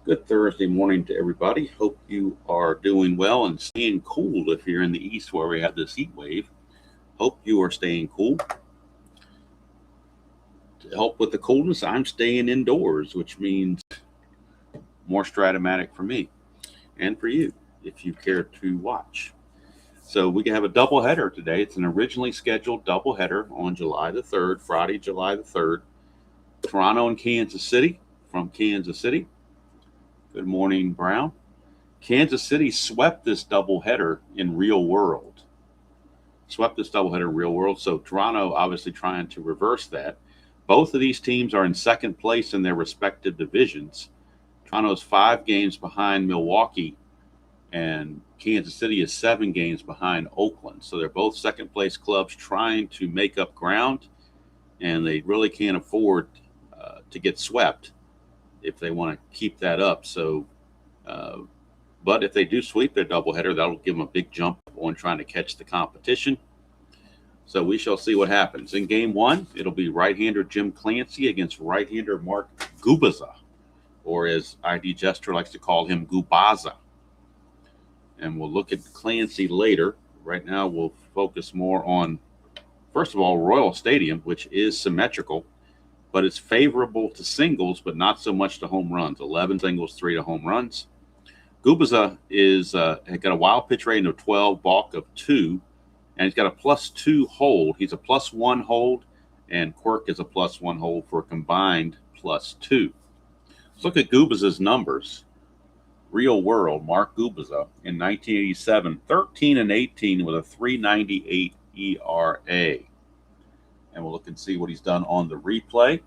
Good Thursday morning to everybody. Hope you are doing well and staying cool if you're in the east where we have this heat wave. Hope you are staying cool. To help with the coolness, I'm staying indoors, which means more Strat-O-Matic for me and for you if you care to watch. So we have a doubleheader today. It's an originally scheduled doubleheader on July the 3rd, Friday, July the 3rd. Toronto and Kansas City from Kansas City. Good morning, Brown. Kansas City swept this doubleheader in real world. So Toronto obviously trying to reverse that. Both of these teams are in second place in their respective divisions. Toronto's 5 games behind Milwaukee, and Kansas City is 7 games behind Oakland. So they're both second place clubs trying to make up ground, and they really can't afford to get swept if they want to keep that up. So, but if they do sweep their doubleheader, that'll give them a big jump on trying to catch the competition. So we shall see what happens. In game 1, it'll be right-hander Jim Clancy against right-hander Mark Gubicza, or as ID Jester likes to call him, Gubaza. And we'll look at Clancy later. Right now, we'll focus more on, first of all, Royal Stadium, which is symmetrical, but it's favorable to singles, but not so much to home runs. 11 singles, 3 to home runs. Gubicza has got a wild pitch rating of 12, balk of 2, and he's got a +2 hold. He's a +1 hold, and Quirk is a +1 hold for a combined +2. Let's look at Gubicza's numbers. Real world, Mark Gubicza in 1987, 13-18 with a 3.98 ERA. And we'll look and see what he's done on the replay.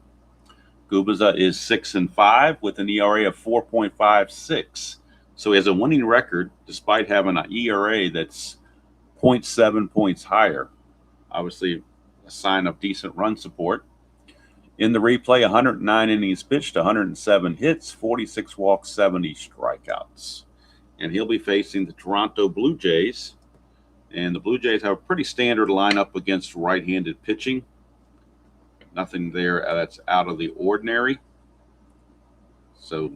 Gubicza is 6-5 with an ERA of 4.56. So he has a winning record despite having an ERA that's 0.7 points higher. Obviously, a sign of decent run support. In the replay, 109 innings pitched, 107 hits, 46 walks, 70 strikeouts. And he'll be facing the Toronto Blue Jays. And the Blue Jays have a pretty standard lineup against right-handed pitching. Nothing there that's out of the ordinary. So,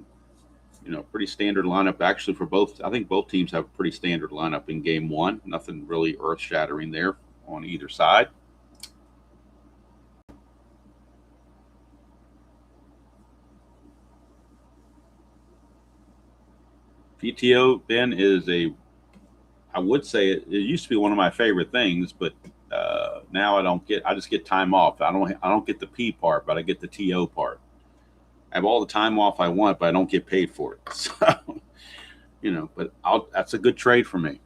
pretty standard lineup actually for both. I think both teams have a pretty standard lineup in game 1. Nothing really earth-shattering there on either side. PTO, Ben, I would say it used to be one of my favorite things, but now I just get time off. I don't get the P part, but I get the TO part. I have all the time off I want, but I don't get paid for it. So, but that's a good trade for me.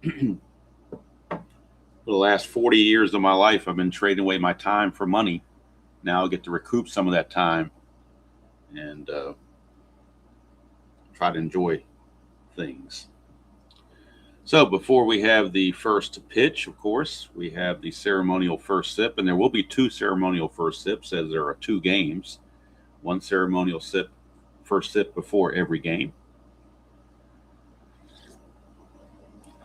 For the last 40 years of my life, I've been trading away my time for money. Now I get to recoup some of that time and try to enjoy things. So before we have the first pitch, of course, we have the ceremonial first sip, and there will be 2 ceremonial first sips as there are 2 games. 1 ceremonial first sip before every game.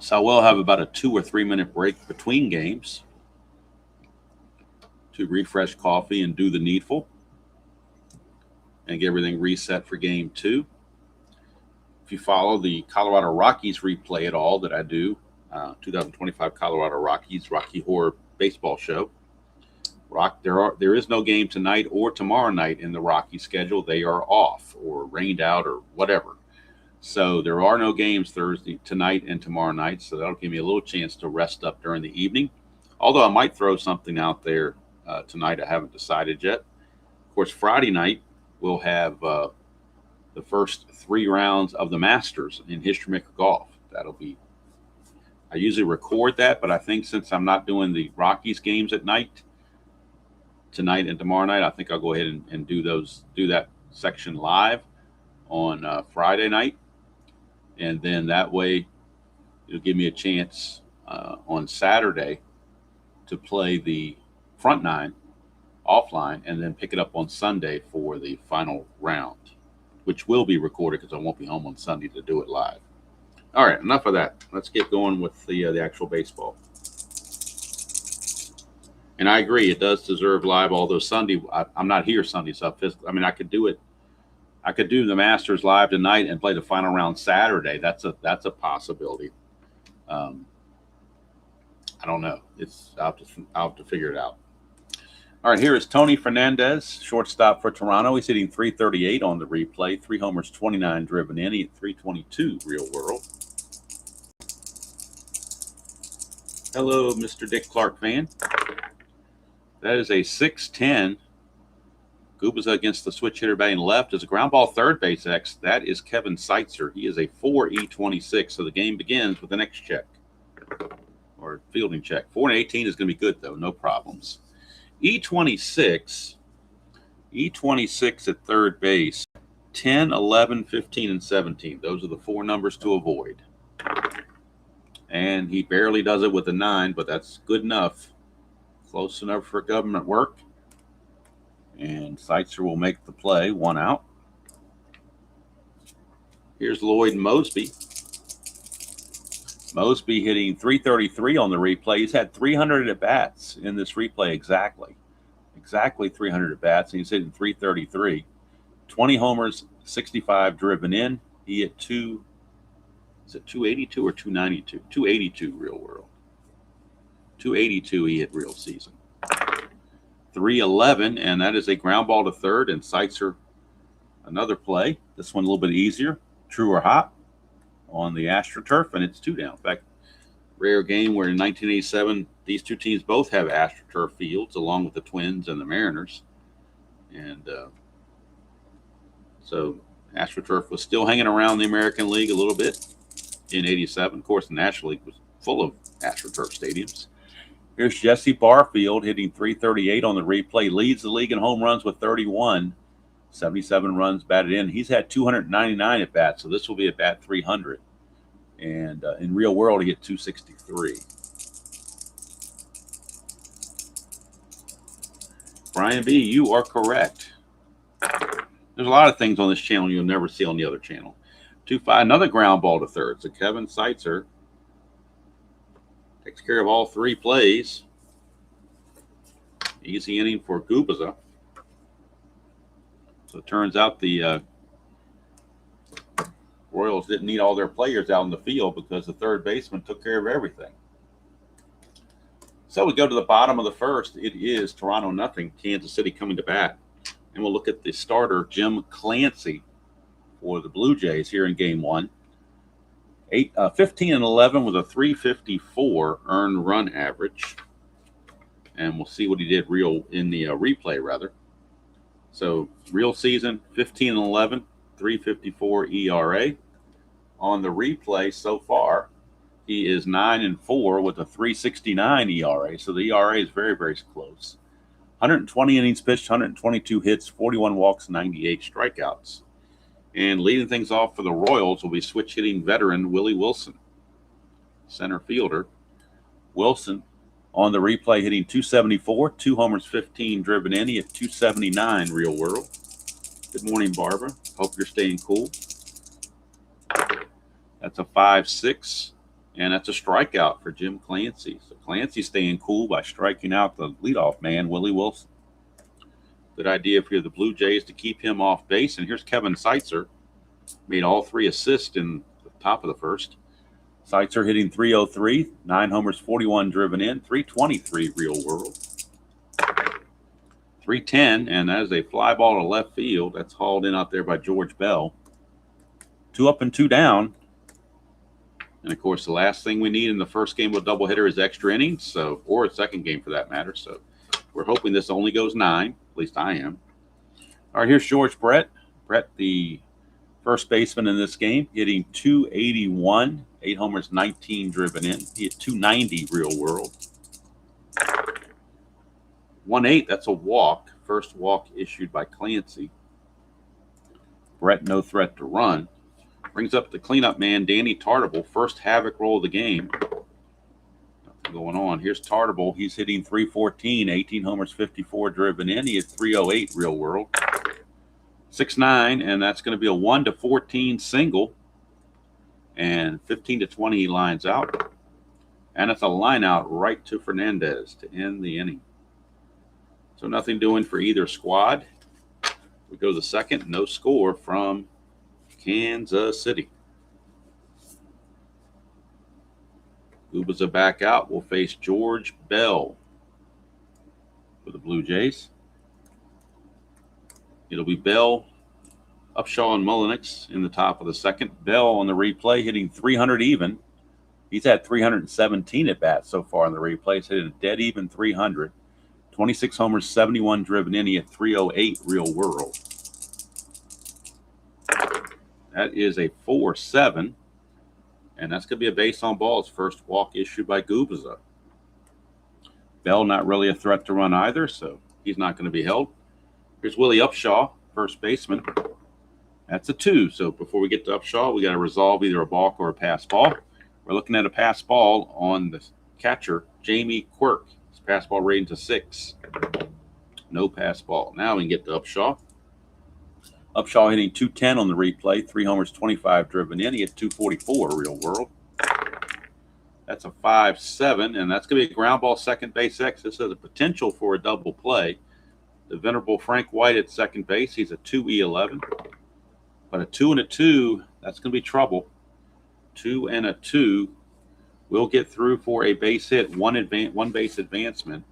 So we'll have about a 2 or 3 minute break between games to refresh coffee and do the needful and get everything reset for game 2. If you follow the Colorado Rockies replay at all that I do, 2025 Colorado Rockies Rocky Horror Baseball Show, there is no game tonight or tomorrow night in the Rocky schedule. They are off or rained out or whatever. So there are no games tonight and tomorrow night. So that'll give me a little chance to rest up during the evening. Although I might throw something out there tonight. I haven't decided yet. Of course, Friday night we'll have the first 3 rounds of the Masters in History Maker Golf. I usually record that, but I think since I'm not doing the Rockies games at night, tonight and tomorrow night, I think I'll go ahead and do that section live on Friday night. And then that way it'll give me a chance on Saturday to play the front 9 offline and then pick it up on Sunday for the final round, which will be recorded because I won't be home on Sunday to do it live. All right, enough of that. Let's get going with the actual baseball. And I agree, it does deserve live, although Sunday, I'm not here Sunday, so I could do it I could do the Masters live tonight and play the final round Saturday. That's a possibility. I don't know. I'll have to figure it out. All right, here is Tony Fernandez, shortstop for Toronto. He's hitting 338 on the replay, 3 homers, 29 driven in. He hit 322 real world. Hello, Mr. Dick Clark fan. That is a 6-10. Gubaza against the switch hitter batting left is a ground ball third base X. That is Kevin Seitzer. He is a 4E26. So the game begins with the next check or fielding check. 4-18 is going to be good, though. No problems. E26 at third base. 10, 11, 15, and 17. Those are the 4 numbers to avoid. And he barely does it with a 9, but that's good enough. Close enough for government work. And Seitzer will make the play, 1 out. Here's Lloyd Mosby. Mosby hitting 333 on the replay. He's had 300 at-bats in this replay exactly. Exactly 300 at-bats, and he's hitting 333. 20 homers, 65 driven in. He hit 282 or 292? 282 real world. 282 he hit real season. 311, and that is a ground ball to third, and Seitzer another play. This one a little bit easier. True or hot on the AstroTurf, and it's 2 down. In fact, rare game where in 1987 these 2 teams both have AstroTurf fields along with the Twins and the Mariners. And so AstroTurf was still hanging around the American League a little bit in 87. Of course, the National League was full of AstroTurf stadiums. Here's Jesse Barfield hitting 338 on the replay. Leads the league in home runs with 31. 77 runs batted in. He's had 299 at bats, so this will be at bat 300. And in real world, he hit 263. Brian B., you are correct. There's a lot of things on this channel you'll never see on the other channel. 2-5, another ground ball to third. So Kevin Seitzer takes care of all 3 plays. Easy inning for Gubaza. So it turns out the Royals didn't need all their players out in the field because the third baseman took care of everything. So we go to the bottom of the first. It is Toronto 0, Kansas City coming to bat. And we'll look at the starter, Jim Clancy, for the Blue Jays here in game 1. 15 and 11 with a 354 earned run average. And we'll see what he did real in the replay, rather. So real season, 15 and 11, 354 ERA. On the replay so far, he is 9 and 4 with a 369 ERA. So the ERA is very, very close. 120 innings pitched, 122 hits, 41 walks, 98 strikeouts. And leading things off for the Royals will be switch hitting veteran Willie Wilson, center fielder. Wilson on the replay hitting 274, 2 homers, 15 driven in. He hit 279 real world. Good morning, Barbara. Hope you're staying cool. That's a 5-6, and that's a strikeout for Jim Clancy. So Clancy staying cool by striking out the leadoff man, Willie Wilson. Good idea for the Blue Jays to keep him off base. And here's Kevin Seitzer. Made all 3 assists in the top of the first. Seitzer hitting 303, 9 homers, 41 driven in, 323 real world. 310, and that is a fly ball to left field. That's hauled in out there by George Bell. 2 up and 2 down. And, of course, the last thing we need in the first game of a doubleheader is extra innings, or a second game for that matter. So we're hoping this only goes 9. At least I am. All right, here's George Brett. Brett, the first baseman in this game, hitting 281, 8 homers, 19 driven in. He hit 290 real world. 1-8, that's a walk. First walk issued by Clancy. Brett, no threat to run. Brings up the cleanup man, Danny Tartable. First havoc roll of the game. Going on. Here's Tartable. He's hitting 314, 18 homers, 54 driven in. He hit 308 real world. 6-9, and that's going to be a 1-14 single. And 15-20 he lines out. And it's a line out right to Fernandez to end the inning. So nothing doing for either squad. We go to the second, no score from Kansas City. Uba's back out. We'll face George Bell for the Blue Jays. It'll be Bell, Upshaw, and Mullenix in the top of the second. Bell on the replay hitting 300 even. He's had 317 at bats so far in the replay. He's hit a dead even 300. 26 homers, 71 driven in. He had 308 real world. That is a 4-7. And that's going to be a base on balls. First walk issued by Gubaza. Bell not really a threat to run either, so he's not going to be held. Here's Willie Upshaw, first baseman. That's a 2. So before we get to Upshaw, we got to resolve either a balk or a pass ball. We're looking at a pass ball on the catcher, Jamie Quirk. His pass ball rating's a 6. No pass ball. Now we can get to Upshaw. Upshaw hitting 210 on the replay, 3 homers, 25 driven in. He had 244 real world. That's a 5-7, and that's going to be a ground ball second base X. This has a potential for a double play. The venerable Frank White at second base. He's a 2E11. But a 2 and a 2, that's going to be trouble. 2 and a 2 will get through for a base hit, one base advancement.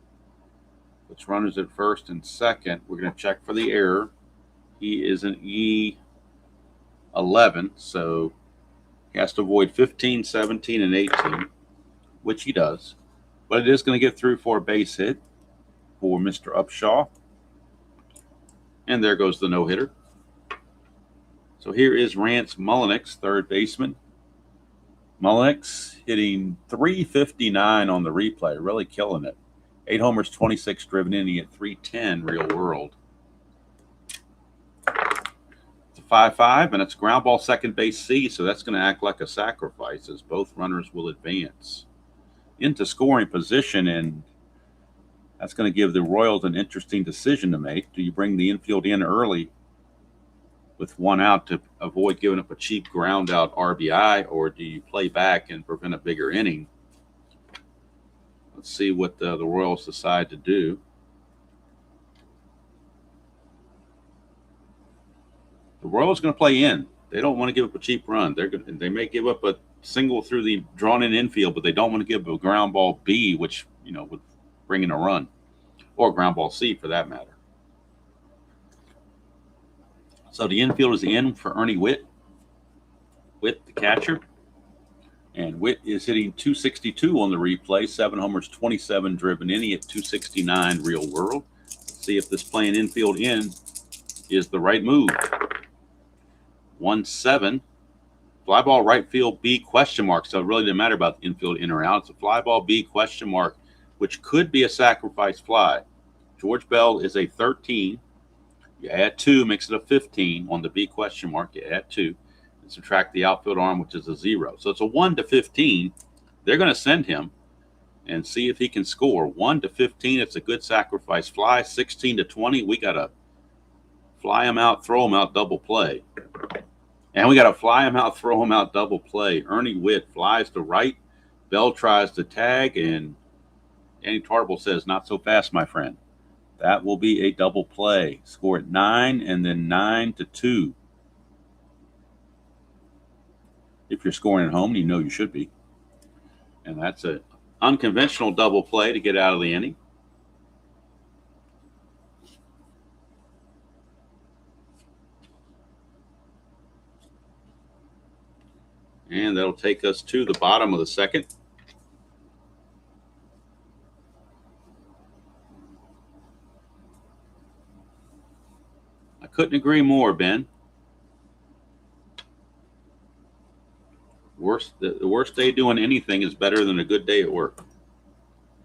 Which runners at first and second. We're going to check for the error. He is an E11, so he has to avoid 15, 17, and 18, which he does. But it is going to get through for a base hit for Mr. Upshaw. And there goes the no-hitter. So here is Rance Mullenix, third baseman. Mullenix hitting 359 on the replay, really killing it. 8 homers, 26 driven in. He had 310 real world. 5-5, and it's ground ball second base C, so that's going to act like a sacrifice as both runners will advance into scoring position, and that's going to give the Royals an interesting decision to make. Do you bring the infield in early with 1 out to avoid giving up a cheap ground out RBI, or do you play back and prevent a bigger inning? Let's see what the Royals decide to do. The Royals going to play in. They don't want to give up a cheap run. They may give up a single through the drawn-in infield, but they don't want to give up a ground ball B, which would bring in a run, or ground ball C for that matter. So the infield is in for Ernie Whitt. Whitt, the catcher, and Whitt is hitting 262 on the replay. 7 homers, 27 driven in. He at 269 real world. Let's see if this playing infield in is the right move. 1-7. Fly ball right field B question mark. So it really didn't matter about the infield in or out. It's a fly ball B question mark, which could be a sacrifice fly. George Bell is a 13. You add 2, makes it a 15 on the B question mark. You add 2 and subtract the outfield arm, which is a 0. So it's a 1-15. They're going to send him and see if he can score. 1-15, it's a good sacrifice fly. 16-20, we got to fly him out, throw him out, double play. And we got to fly him out, throw him out, double play. Ernie Whitt flies to right. Bell tries to tag, and Danny Tarble says, "Not so fast, my friend." That will be a double play. Score at 9 and then 9-2. If you're scoring at home, you know you should be. And that's an unconventional double play to get out of the inning. And that'll take us to the bottom of the second. I couldn't agree more, Ben. The worst day doing anything is better than a good day at work.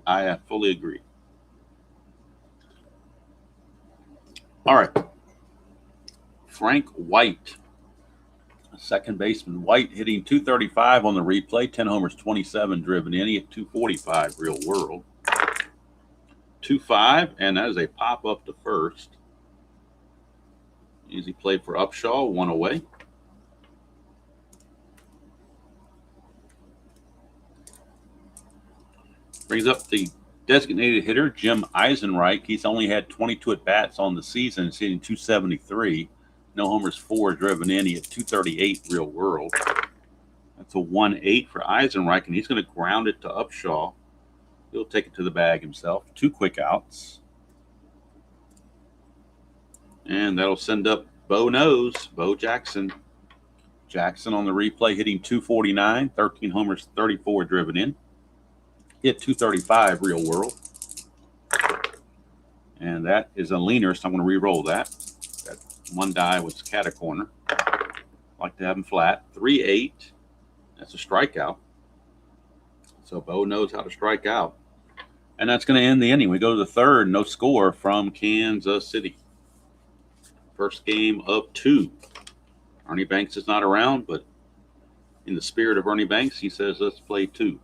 I fully agree. All right. Frank White, second baseman. White hitting 235 on the replay, 10 homers, 27 driven in. He at 245 real world. 2-5, and that is a pop up to first. Easy play for Upshaw, 1 away. Brings up the Designated hitter, Jim Eisenreich. He's only had 22 at-bats on the season. He's hitting 273. No homers, 4 driven in. He had 238 real world. That's a 1-8 for Eisenreich, and he's going to ground it to Upshaw. He'll take it to the bag himself. 2 quick outs. And that'll send up Bo Jackson. Jackson on the replay hitting 249, 13 homers, 34 driven in. Hit 235 real world. And that is a leaner, so I'm going to re-roll that. That one die was cat a corner. Like to have him flat. 3-8. That's a strikeout. So Bo knows how to strike out. And that's going to end the inning. We go to the third, no score from Kansas City. First game of 2. Ernie Banks is not around, but in the spirit of Ernie Banks, he says let's play 2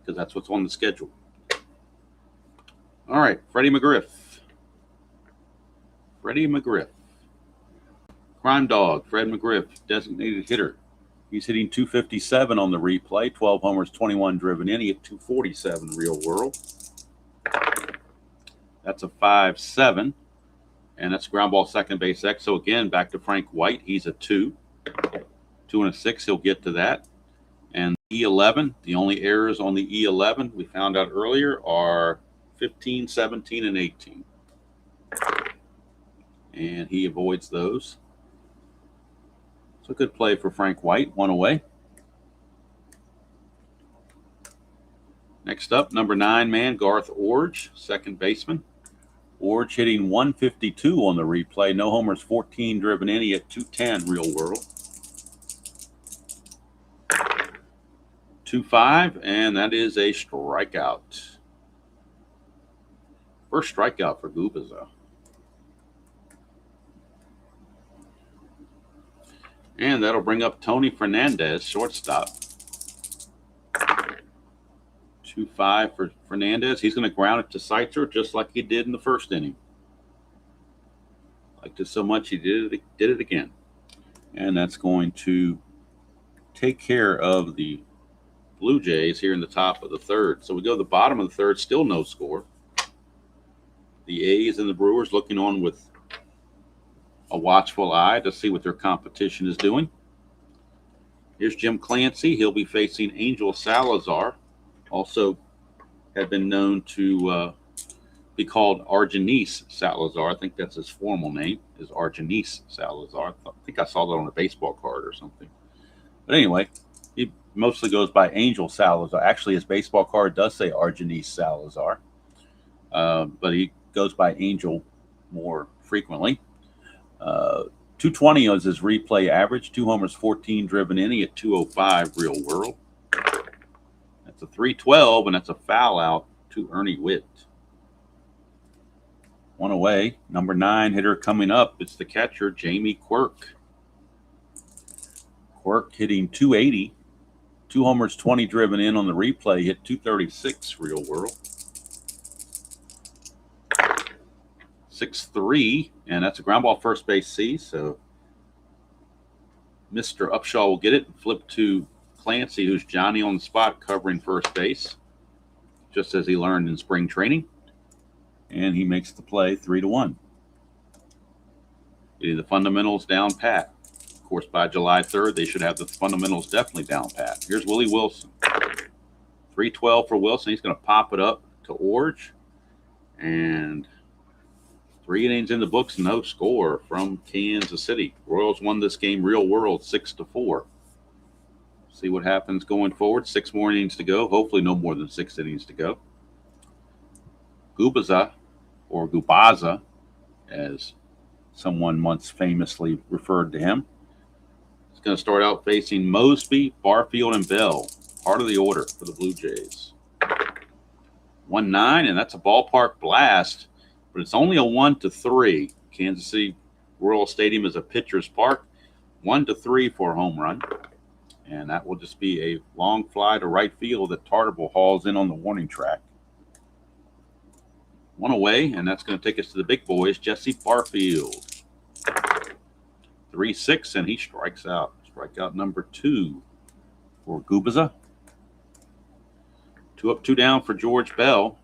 because that's what's on the schedule. All right, Freddie McGriff. Crime Dog, Fred McGriff, designated hitter. He's hitting 257 on the replay, 12 homers, 21 driven in. He hit 247 real world. That's a 5-7. And that's ground ball second base X. So again, back to Frank White. He's a 2. 2 and a 6. He'll get to that. And E11, the only errors on the E11 we found out earlier are 15, 17, and 18. And he avoids those. So a good play for Frank White. 1 away. Next up, number 9 man, Garth Orge, second baseman. Orge hitting 152 on the replay. No homers, 14 driven in. He hit 210 real world. 2-5, and that is a strikeout. First strikeout for Gubaza. And that'll bring up Tony Fernandez, shortstop. 2-5 for Fernandez. He's going to ground it to Seitzer just like he did in the first inning. Liked it so much he did it again. And that's going to take care of the Blue Jays here in the top of the third. So we go to the bottom of the third, still no score. The A's and the Brewers looking on with a watchful eye to see what their competition is doing. Here's Jim Clancy. He'll be facing Angel Salazar. Also had been known to be called Argenis Salazar. I think that's his formal name, is Argenis Salazar. I think I saw that on a baseball card or something. But anyway, he mostly goes by Angel Salazar. Actually, his baseball card does say Argenis Salazar. But he goes by Angel more frequently. 220 is his replay average. 2 homers, 14 driven in. He at 205 real world. That's a 3-12, and that's a foul out to Ernie Witt. 1 away. Number 9 hitter coming up. It's the catcher, Jamie Quirk. Quirk hitting 280. 2 homers, 20 driven in on the replay. Hit 236 real world. 6-3, and that's a ground ball first base C. So Mr. Upshaw will get it and flip to Clancy, who's Johnny on the spot covering first base, just as he learned in spring training. And he makes the play 3-1. Getting the fundamentals down pat. Of course, by July 3rd, they should have the fundamentals definitely down pat. Here's Willie Wilson. 3-12 for Wilson. He's going to pop it up to Orge. And 3 innings in the books, no score from Kansas City. Royals won this game real world 6-4. See what happens going forward. 6 more innings to go. Hopefully no more than 6 innings to go. Gubaza, or Gubaza, as someone once famously referred to him, is going to start out facing Mosby, Barfield, and Bell. Part of the order for the Blue Jays. 1-9, and that's a ballpark blast, but it's only a 1-3. Kansas City Royal Stadium is a pitcher's park. 1-3 for a home run. And that will just be a long fly to right field that Tartable hauls in on the warning track. 1 away, and that's going to take us to the big boys, Jesse Barfield. 3-6, and he strikes out. Strikeout number 2 for Gubaza. 2 up, 2 down for George Bell.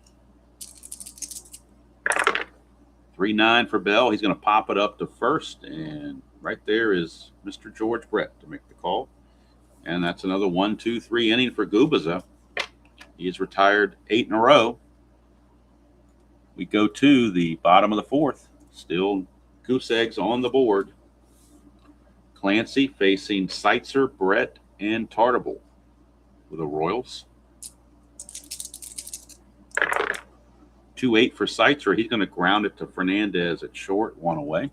3-9 for Bell. He's going to pop it up to first, and right there is Mr. George Brett to make the call. And that's another 1-2-3 inning for Gubaza. He's retired 8 in a row. We go to the bottom of the fourth. Still goose eggs on the board. Clancy facing Seitzer, Brett, and Tartable with the Royals. 2-8 for Seitzer. He's going to ground it to Fernandez at short, 1 away.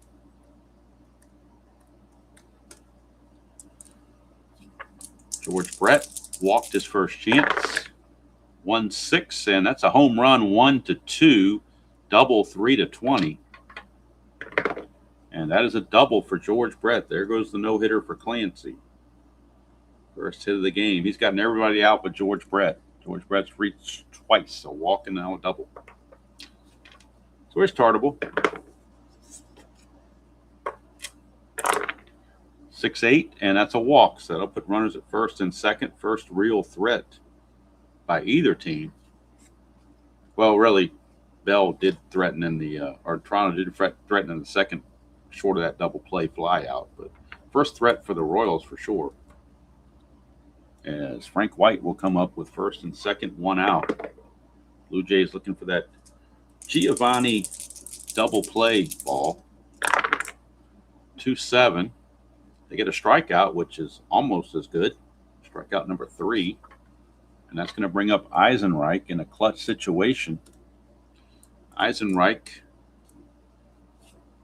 George Brett walked his first chance. 1-6, and that's a home run, 1-2, double 3-20. And that is a double for George Brett. There goes the no-hitter for Clancy. First hit of the game. He's gotten everybody out but George Brett. George Brett's reached twice, a walk and now a double. So where's Tartable? 6-8, and that's a walk. So that'll put runners at first and second. First real threat by either team. Well, really, Bell did threaten in the, or Toronto did threaten in the second, short of that double play fly out. But first threat for the Royals for sure. As Frank White will come up with first and second, 1 out. Blue Jays looking for that Giovanni double play ball. 2-7. They get a strikeout, which is almost as good. Strikeout number 3. And that's going to bring up Eisenreich in a clutch situation. Eisenreich,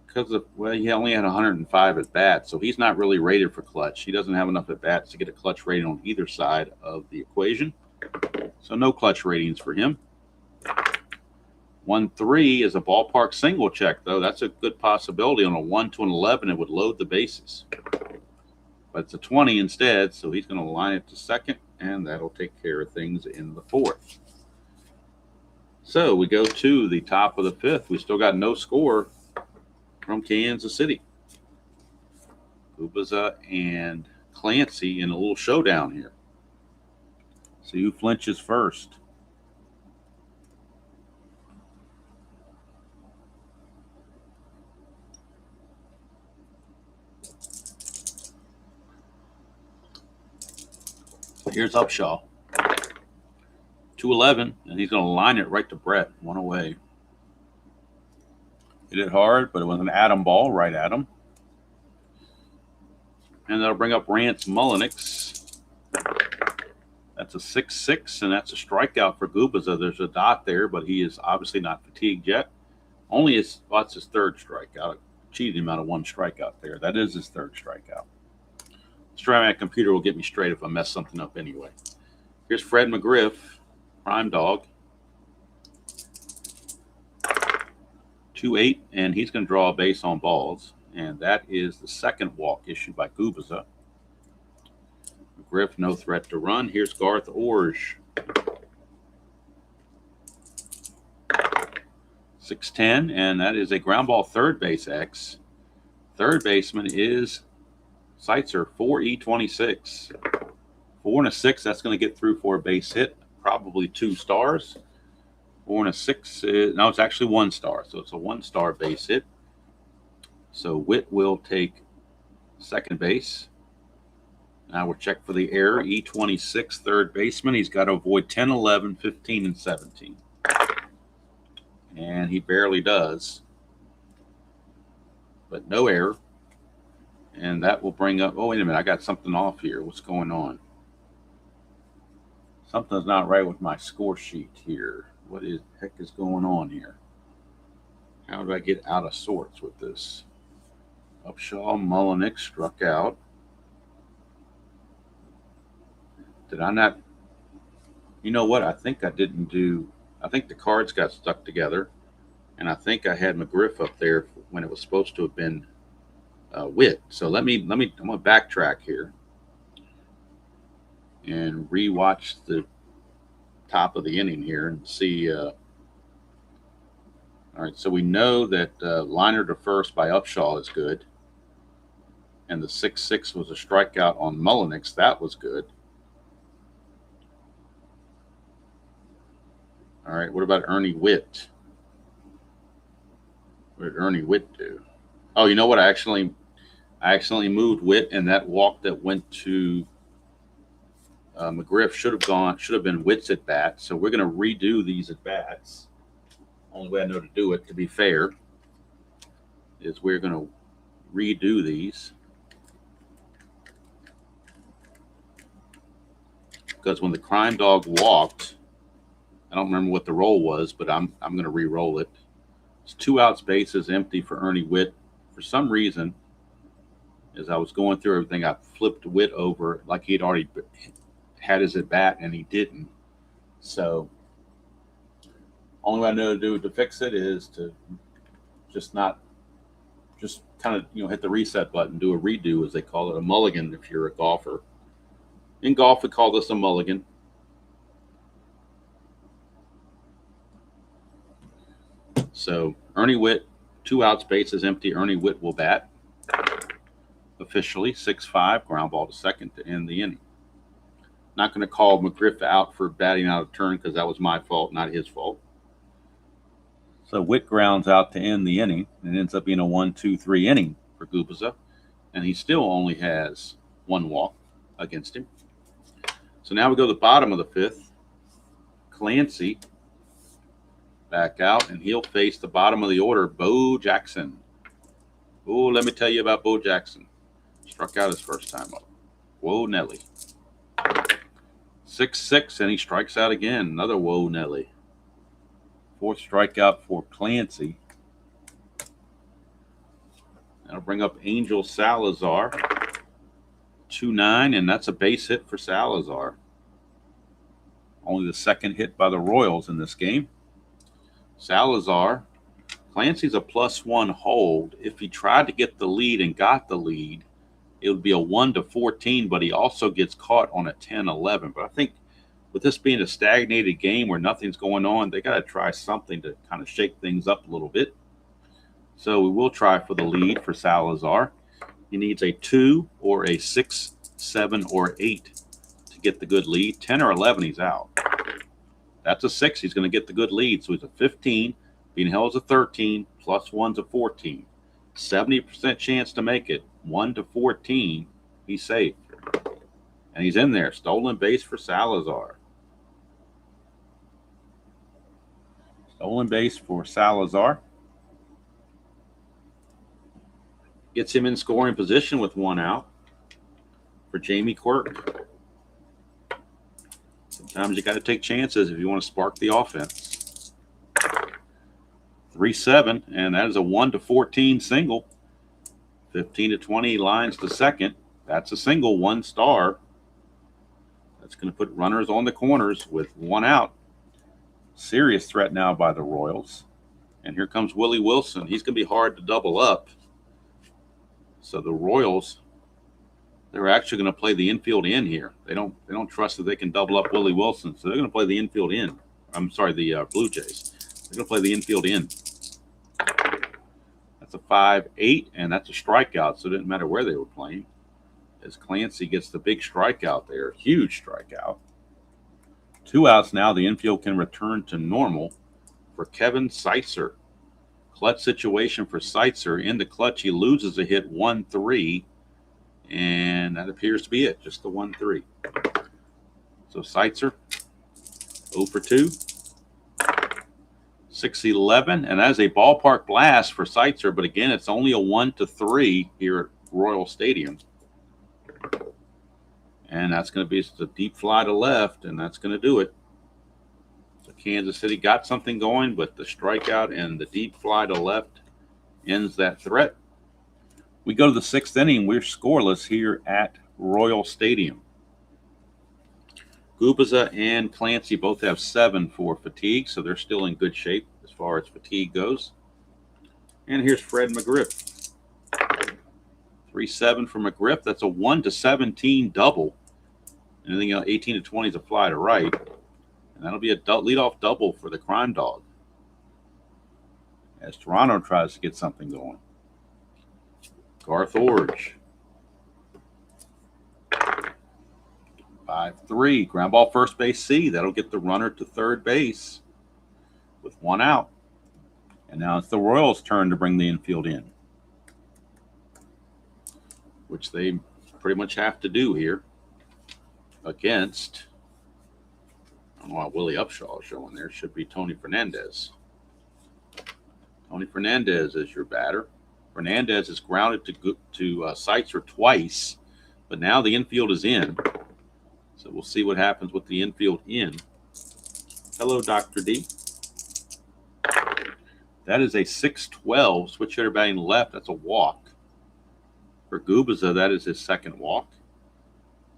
because of, well, he only had 105 at bats, so he's not really rated for clutch. He doesn't have enough at bats to get a clutch rating on either side of the equation. So no clutch ratings for him. 1-3 is a ballpark single check, though. That's a good possibility. On a 1 to an 11, it would load the bases. But it's a 20 instead, so he's going to line it to second, and that'll take care of things in the fourth. So we go to the top of the fifth. We still got no score from Kansas City. Gubaza and Clancy in a little showdown here. See who flinches first. Here's Upshaw. 2-11, and he's going to line it right to Brett. 1 away. Hit it hard, but it was an Adam ball right at him. And that'll bring up Rance Mullenix. That's a 6-6, and that's a strikeout for Gubaza. There's a dot there, but he is obviously not fatigued yet. Only his, well, that's his third strikeout. Cheated him out of 1 strikeout there. That is his third strikeout. Strat-O-Matic computer will get me straight if I mess something up anyway. Here's Fred McGriff, prime dog. 2-8, and he's going to draw a base on balls. And that is the second walk issued by Gubaza. McGriff, no threat to run. Here's Garth Orge. 6-10, and that is a ground ball third base X. Third baseman is Seitzer, 4E26. 4 and a 6, that's going to get through for a base hit. Probably 2 stars. 4 and a 6, no, it's actually 1 star. So it's a 1-star base hit. So Witt will take second base. Now we'll check for the error. E26, third baseman. He's got to avoid 10, 11, 15, and 17. And he barely does. But no error. And that will bring up, oh, wait a minute, I got something off here. What's going on? Something's not right with my score sheet here. What the heck is going on here? How do I get out of sorts with this? Upshaw, Mullenix struck out. Did I not? You know what? I think I didn't do, I think the cards got stuck together. And I think I had McGriff up there when it was supposed to have been Witt. So I'm going to backtrack here and rewatch the top of the inning here and see. All right, so we know that liner to first by Upshaw is good. And the 6-6 was a strikeout on Mullenix. That was good. All right, what about Ernie Witt? What did Ernie Witt do? Oh, you know what? I accidentally moved Witt, and that walk that went to McGriff should have been Witt's at bat. So we're going to redo these at bats. Only way I know to do it, to be fair, is we're going to redo these. Because when the crime dog walked, I don't remember what the roll was, but I'm going to re-roll it. It's 2 outs, bases empty for Ernie Witt. For some reason, as I was going through everything, I flipped Witt over like he'd already had his at bat, and he didn't. So, only way I know to do to fix it is to just kind of hit the reset button, do a redo, as they call it, a mulligan if you're a golfer. In golf, we call this a mulligan. So Ernie Witt, 2 outs, bases empty. Ernie Witt will bat. Officially 6-5, ground ball to second to end the inning. Not going to call McGriff out for batting out of turn because that was my fault, not his fault. So Witt grounds out to end the inning, and it ends up being a 1-2-3 inning for Gubicza, and he still only has 1 walk against him. So now we go to the bottom of the 5th. Clancy back out, and he'll face the bottom of the order, Bo Jackson. Oh, let me tell you about Bo Jackson. Struck out his first time up. Whoa, Nelly. 6-6, and he strikes out again. Another whoa, Nelly. 4th strikeout for Clancy. That'll bring up Angel Salazar. 2-9, and that's a base hit for Salazar. Only the 2nd hit by the Royals in this game. Salazar, Clancy's a +1 hold. If he tried to get the lead and got the lead, it would be a 1-14, but he also gets caught on a 10-11. But I think with this being a stagnated game where nothing's going on, they got to try something to kind of shake things up a little bit. So we will try for the lead for Salazar. He needs a 2 or a 6, 7, or 8 to get the good lead. 10 or 11, he's out. That's a 6. He's going to get the good lead. So he's a 15. Being held as a 13. +1's a 14. 70% chance to make it. 1-14. He's safe. And he's in there. Stolen base for Salazar. Stolen base for Salazar. Gets him in scoring position with 1 out for Jamie Quirk. Sometimes you got to take chances if you want to spark the offense. 3-7, and that is a 1-14 single. 15-20 lines to second. That's a single, 1 star. That's going to put runners on the corners with 1 out. Serious threat now by the Royals. And here comes Willie Wilson. He's going to be hard to double up. So the Royals, they're actually going to play the infield in here. They don't trust that they can double up Willie Wilson, so they're going to play the infield in. I'm sorry, the Blue Jays. They're going to play the infield in. That's a 5-8, and that's a strikeout, so it didn't matter where they were playing. As Clancy gets the big strikeout there, huge strikeout. 2 outs now. The infield can return to normal for Kevin Seitzer. Clutch situation for Seitzer. In the clutch, he loses a hit 1-3, and that appears to be it, just the 1-3. So Seitzer, 0 for 2. 6-11, and that is a ballpark blast for Seitzer, but again, it's only a 1-3 here at Royal Stadium. And that's going to be just a deep fly to left, and that's going to do it. So Kansas City got something going, but the strikeout and the deep fly to left ends that threat. We go to the 6th inning. We're scoreless here at Royal Stadium. Gubicza and Clancy both have 7 for fatigue, so they're still in good shape as far as fatigue goes. And here's Fred McGriff. 3-7 for McGriff. That's a 1-17 double. Anything else, 18-20 is a fly to right. And that'll be a leadoff double for the Crime Dog as Toronto tries to get something going. Garth Orge. 5-3. Ground ball first base C. That'll get the runner to third base with 1 out. And now it's the Royals' turn to bring the infield in, which they pretty much have to do here against, I don't know why Willie Upshaw is showing there. It should be Tony Fernandez. Tony Fernandez is your batter. Fernandez is grounded to Seitzer twice, but now the infield is in. So we'll see what happens with the infield in. Hello, Dr. D. That is a 6-12 switch hitter batting left. That's a walk. For Gubiza, that is his second walk.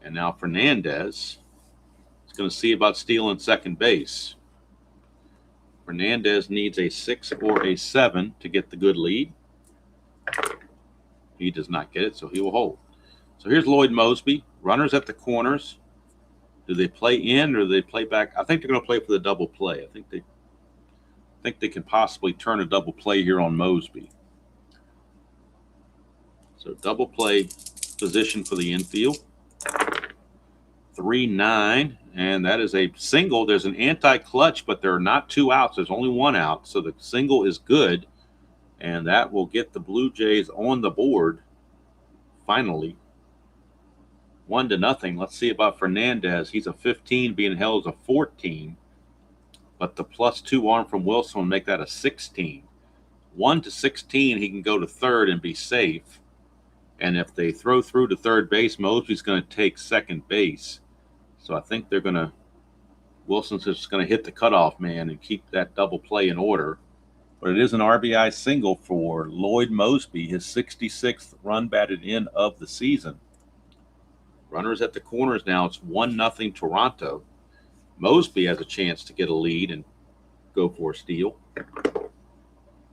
And now Fernandez is going to see about stealing second base. Fernandez needs a 6 or a 7 to get the good lead. He does not get it, so he will hold. So here's Lloyd Mosby. Runners at the corners. Do they play in or do they play back? I think they're going to play for the double play. I think they can possibly turn a double play here on Mosby. So double play position for the infield. 3-9, and that is a single. There's an anti-clutch, but there are not two outs. There's only one out, so the single is good, and that will get the Blue Jays on the board finally. 1-0. Let's see about Fernandez. He's a 15, being held as a 14, but the +2 arm from Wilson will make that a 16. 1-16, he can go to third and be safe. And if they throw through to third base, Mosby's going to take second base. So I think Wilson's just going to hit the cutoff man and keep that double play in order. But it is an RBI single for Lloyd Mosby, his 66th run batted in of the season. Runners at the corners now. It's 1-0 Toronto. Mosby has a chance to get a lead and go for a steal.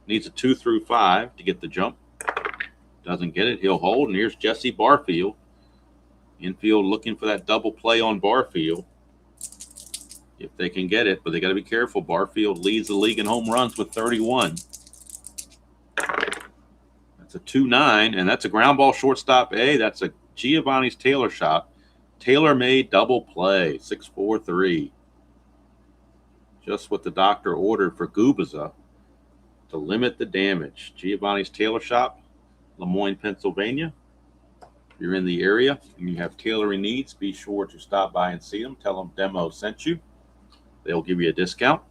Needs a 2 through 5 to get the jump. Doesn't get it. He'll hold. And here's Jesse Barfield. Infield looking for that double play on Barfield. If they can get it, but they got to be careful. Barfield leads the league in home runs with 31. That's a 2-9, and that's a ground ball shortstop A. That's a Giovanni's Taylor shot. Taylor made double play, 6-4-3. Just what the doctor ordered for Gubiza to limit the damage. Giovanni's Taylor shop, Lemoyne, Pennsylvania. If you're in the area and you have tailoring needs, be sure to stop by and see them. Tell them Demo sent you. They'll give you a discount.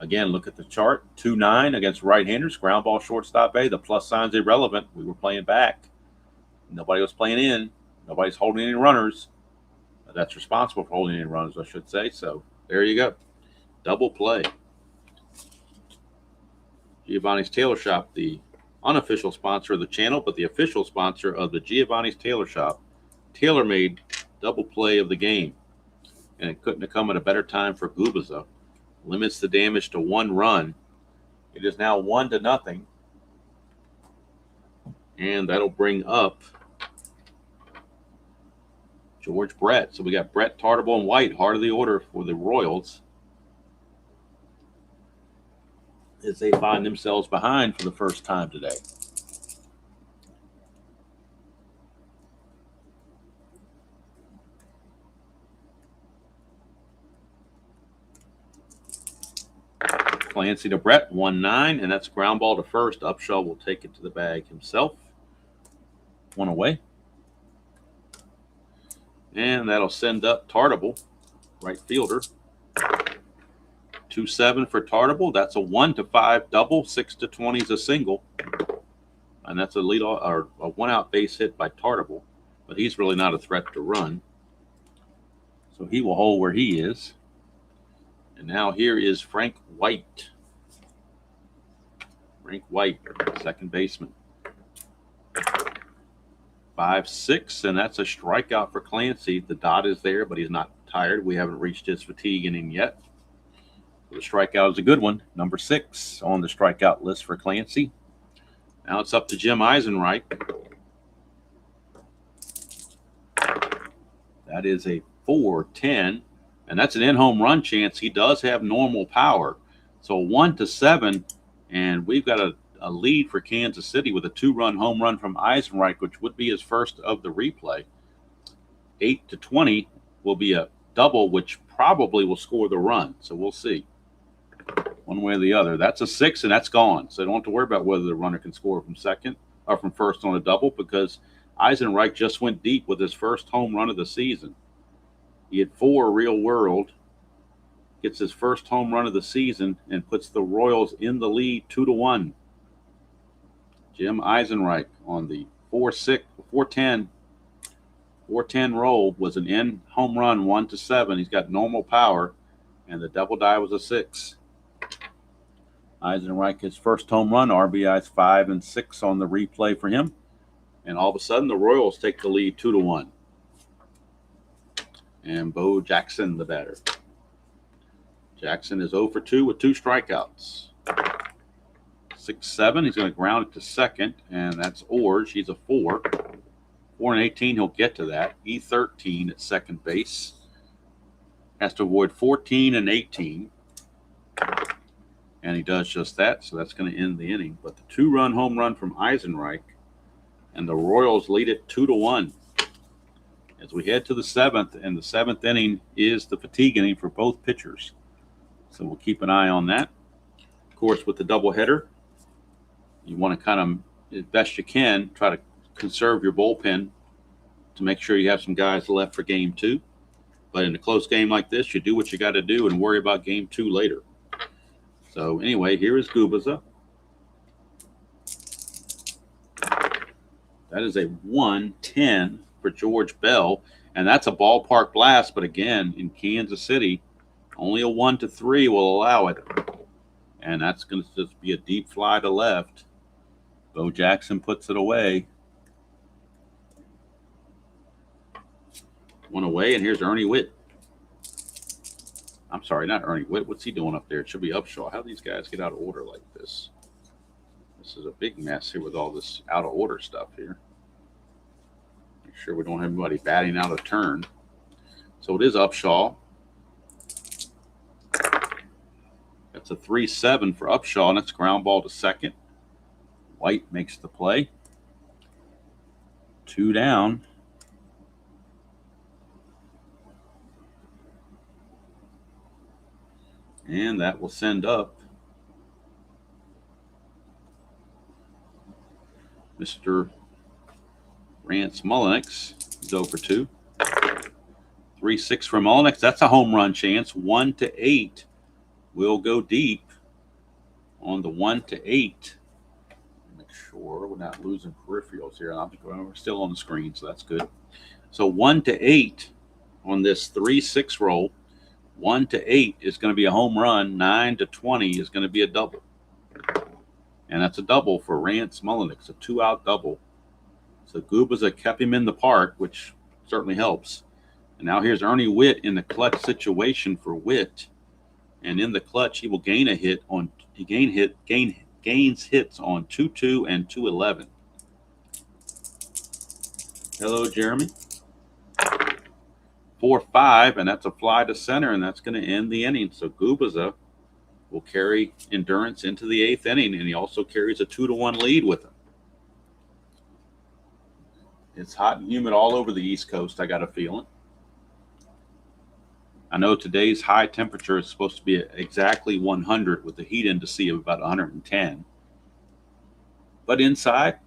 Again, look at the chart. 2-9 against right-handers. Ground ball shortstop A. The plus sign's irrelevant. We were playing back. Nobody was playing in. Nobody's holding any runners. That's responsible for holding any runners, I should say. So there you go. Double play. Giovanni's Tailor Shop, the unofficial sponsor of the channel, but the official sponsor of the Giovanni's Tailor Shop. Tailor-made double play of the game. And it couldn't have come at a better time for Gubiza. Limits the damage to 1 run. It is now 1-0. And that'll bring up George Brett. So we got Brett, Tartable, and White, heart of the order for the Royals, as they find themselves behind for the first time today. Clancy to Brett, 1-9, and that's ground ball to first. Upshaw will take it to the bag himself. 1 away. And that'll send up Tartable, right fielder. 2-7 for Tartable. That's a 1-5 double. 6-20 is a single. And that's a lead or a 1-out base hit by Tartable. But he's really not a threat to run. So he will hold where he is. And now here is Frank White. Frank White, second baseman. 5-6, and that's a strikeout for Clancy. The dot is there, but he's not tired. We haven't reached his fatigue inning yet. So the strikeout is a good one. Number 6 on the strikeout list for Clancy. Now it's up to Jim Eisenreich. That is a 4-10. And that's an in-home run chance. He does have normal power. So 1-7, and we've got a lead for Kansas City with a 2-run home run from Eisenreich, which would be his first of the replay. 8-20 will be a double, which probably will score the run. So we'll see. one way or the other. That's a 6, and that's gone. So don't have to worry about whether the runner can score from second or from first on a double, because Eisenreich just went deep with his first home run of the season. He had 4 real world, gets his first home run of the season, and puts the Royals in the lead 2-1. Jim Eisenreich on the 410 roll was an in home run 1-7. He's got normal power, and the double die was a 6. Eisenreich, his first home run, RBIs 5 and 6 on the replay for him. And all of a sudden, the Royals take the lead 2-1. And Bo Jackson, the batter. Jackson is 0 for 2 with 2 strikeouts. 6-7, he's going to ground it to second, and that's Orge. He's a 4. 4 and 18, he'll get to that. E13 at second base. Has to avoid 14 and 18. And he does just that, so that's going to end the inning. But the 2-run home run from Eisenreich, and the Royals lead it 2-1. As we head to the 7th, and the 7th inning is the fatigue inning for both pitchers. So we'll keep an eye on that. Of course, with the doubleheader, you want to kind of, as best you can, try to conserve your bullpen to make sure you have some guys left for game 2. But in a close game like this, you do what you got to do and worry about game 2 later. So anyway, here is Gubaza. That is a 1-10 for George Bell, and that's a ballpark blast. But again, in Kansas City, only a 1-3 will allow it, and that's going to just be a deep fly to left. Bo Jackson puts it away. 1 away, and here's Ernie Witt. I'm sorry, not Ernie Witt. What's he doing up there? It should be Upshaw. How do these guys get out of order like this? This is a big mess here with all this out of order stuff here. Make sure we don't have anybody batting out of turn. So it is Upshaw. That's a 3-7 for Upshaw, and that's ground ball to second. White makes the play. 2 down. And that will send up Mr. Rance Mulliniks. He's 0 for 2. 3-6 for Mulliniks. That's a home run chance. 1-8 will go deep on the 1-8. Make sure we're not losing peripherals here. We're still on the screen, so that's good. So 1-8 on this 3-6 roll. 1-8 is going to be a home run. 9-20 is going to be a double. And that's a double for Rance Mulliniks, a 2-out double. So Gubaza kept him in the park, which certainly helps. And now here's Ernie Witt in the clutch situation for Witt. And in the clutch, he will gain a hit on gains hits on 2-2 and 2-11. Hello, Jeremy. 4-5, and that's a fly to center, and that's going to end the inning. So Gubaza will carry Endurance into the 8th inning, and he also carries a 2-1 lead with him. It's hot and humid all over the East Coast, I got a feeling. I know today's high temperature is supposed to be exactly 100 with the heat indice of about 110. But inside,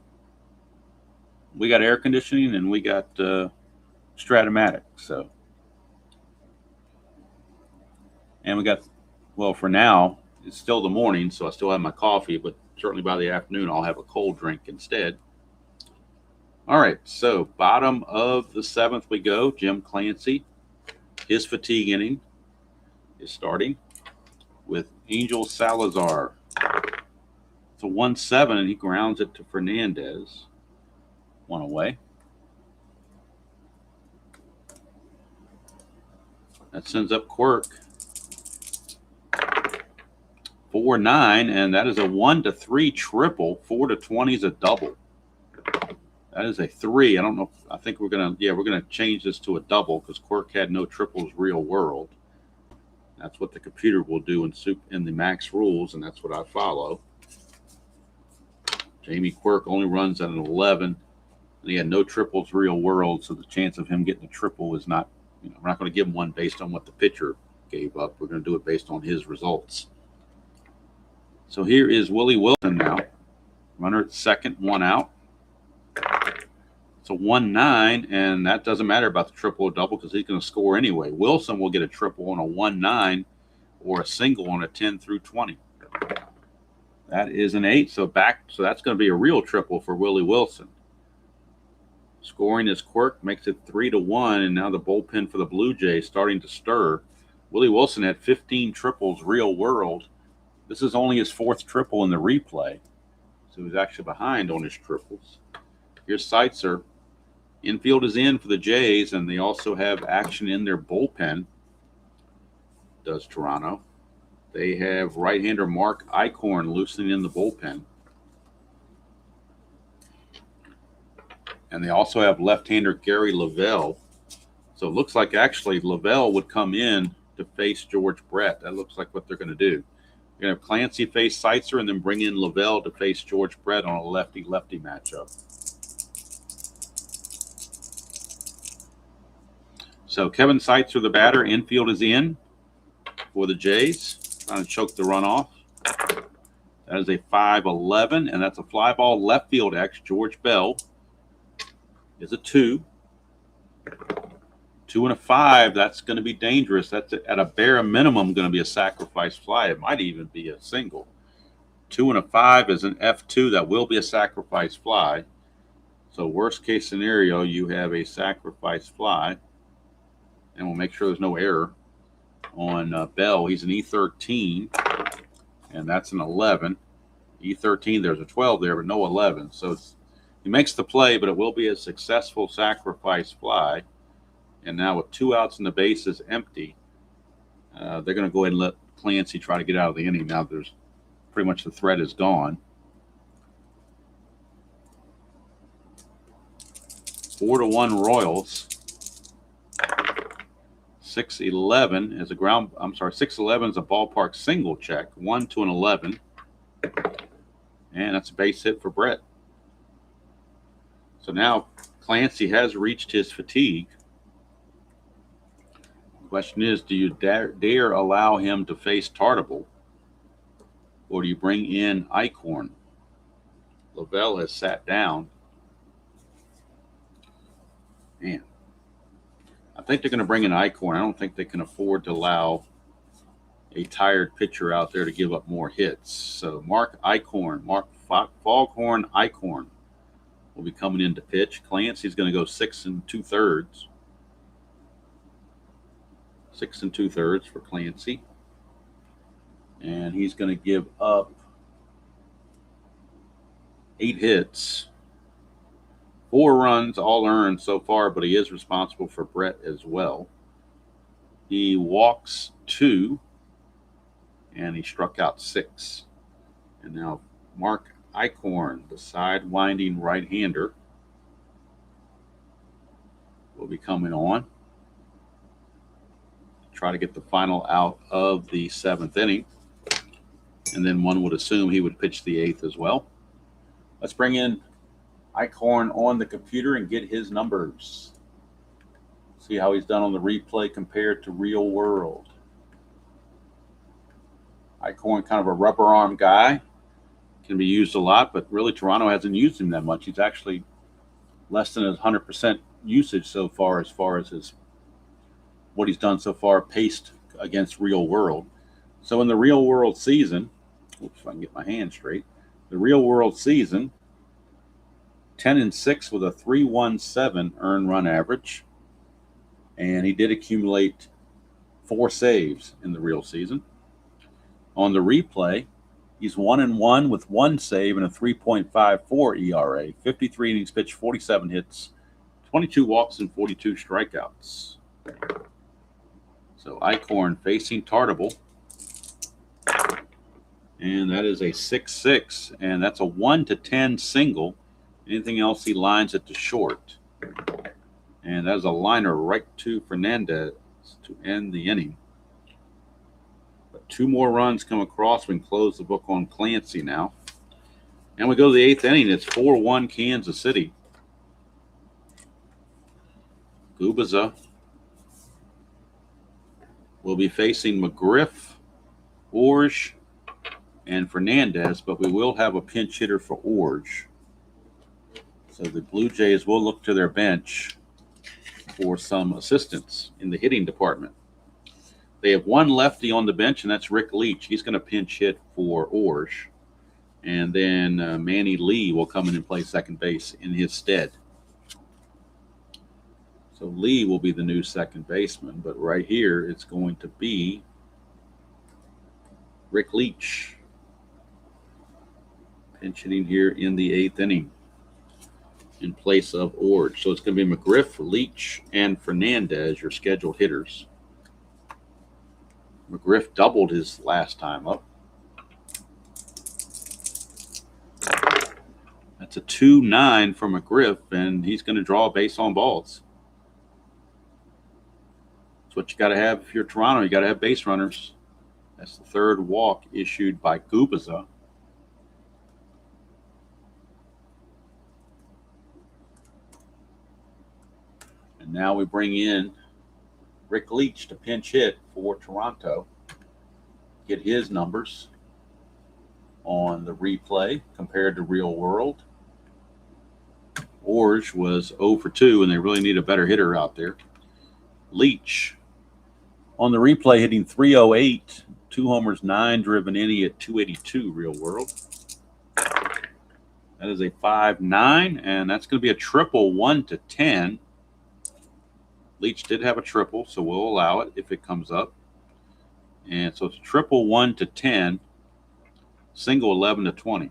we got air conditioning and we got Strat-O-Matic. So, and we got, well, for now, it's still the morning, so I still have my coffee, but certainly by the afternoon, I'll have a cold drink instead. All right, so bottom of the 7th we go. Jim Clancy, his fatigue inning is starting with Angel Salazar. It's a 1-7, and he grounds it to Fernandez. 1 away. That sends up Quirk. 4-9, and that is a 1-3 triple. 4-20 is a double. That is a 3. I don't know. I think we're gonna change this to a double because Quirk had no triples real world. That's what the computer will do in the max rules, and that's what I follow. Jamie Quirk only runs at an 11, and he had no triples real world, so the chance of him getting a triple is not. We're not going to give him one based on what the pitcher gave up. We're going to do it based on his results. So here is Willie Wilson now. Runner at second, one out. It's a 1-9, and that doesn't matter about the triple or double because he's going to score anyway. Wilson will get a triple on a 1-9 or a single on a 10 through 20. That is an 8, so that's going to be a real triple for Willie Wilson. Scoring is Quirk, makes it 3-1, and now the bullpen for the Blue Jays starting to stir. Willie Wilson had 15 triples real world. This is only his 4th triple in the replay, so he's actually behind on his triples. Here's Seitzer. Infield is in for the Jays, and they also have action in their bullpen, does Toronto. They have right-hander Mark Eichhorn loosening in the bullpen. And they also have left-hander Gary Lavelle. So it looks like actually Lavelle would come in to face George Brett. That looks like what they're going to do. You're going to have Clancy face Seitzer and then bring in Lavelle to face George Brett on a lefty-lefty matchup. So Kevin Seitzer, the batter. Infield is in for the Jays. Trying to choke the run off. That is a 5-11, and that's a fly ball left field X. George Bell is a 2. 2 and a 5, that's going to be dangerous. That's at a bare minimum going to be a sacrifice fly. It might even be a single. 2 and a 5 is an F2. That will be a sacrifice fly. So worst case scenario, you have a sacrifice fly. And we'll make sure there's no error on Bell. He's an E13, and that's an 11. E13, there's a 12 there, but no 11. So he makes the play, but it will be a successful sacrifice fly. And now with 2 outs and the bases empty, they're going to go ahead and let Clancy try to get out of the inning. Now there's pretty much the threat is gone. 4-1 Royals. 6-11 is a 6-11 is a ballpark single check. 1 to an 11. And that's a base hit for Brett. So now Clancy has reached his fatigue. The question is, do you dare allow him to face Tartable? Or do you bring in Eichhorn? Lavelle has sat down. Man, I think they're going to bring in Eichhorn. I don't think they can afford to allow a tired pitcher out there to give up more hits. So Mark Foghorn Eichhorn will be coming in to pitch. Clancy's going to go 6 2/3. 6 2/3 for Clancy. And he's going to give up 8 hits. 4 runs, all earned so far, but he is responsible for Brett as well. He walks 2, and he struck out 6. And now Mark Eichhorn, the side-winding right-hander, will be coming on. Try to get the final out of the 7th inning. And then one would assume he would pitch the 8th as well. Let's bring in Eichhorn on the computer and get his numbers. See how he's done on the replay compared to real world. Eichhorn, kind of a rubber arm guy, can be used a lot, but really Toronto hasn't used him that much. He's actually less than 100% usage so far as his what he's done so far paced against real world. So in the real world season, oops, if I can get my hand straight, the real world season, 10-6 with a 3.17 earned run average. And he did accumulate 4 saves in the real season. On the replay, he's 1-1 with 1 save and a 3.54 ERA, 53 innings pitched, 47 hits, 22 walks, and 42 strikeouts. So Eichhorn facing Tartable. And that is a 6-6, and that's a 1-10 single. Anything else, he lines it to short. And that is a liner right to Fernandez to end the inning. But 2 more runs come across. We can close the book on Clancy now. And we go to the 8th inning. It's 4-1 Kansas City. Gubaza will be facing McGriff, Orge, and Fernandez, but we will have a pinch hitter for Orge. So the Blue Jays will look to their bench for some assistance in the hitting department. They have one lefty on the bench, and that's Rick Leach. He's going to pinch hit for Orge. And then Manny Lee will come in and play second base in his stead. So Lee will be the new second baseman, but right here it's going to be Rick Leach pinch hitting here in the 8th inning in place of Orge. So it's going to be McGriff, Leach, and Fernandez, your scheduled hitters. McGriff doubled his last time up. That's a 2-9 for McGriff, and he's going to draw a base on balls. That's what you got to have if you're Toronto. You got to have base runners. That's the third walk issued by Gubiza. And now we bring in Rick Leach to pinch hit for Toronto. Get his numbers on the replay compared to real world. Orge was 0 for 2, and they really need a better hitter out there. Leach on the replay hitting 308, 2 homers, 9 driven in. He at 282 real world. That is a 5-9, and that's going to be a triple 1-10. Leach did have a triple, so we'll allow it if it comes up. And so it's a triple 1-10, single 11-20.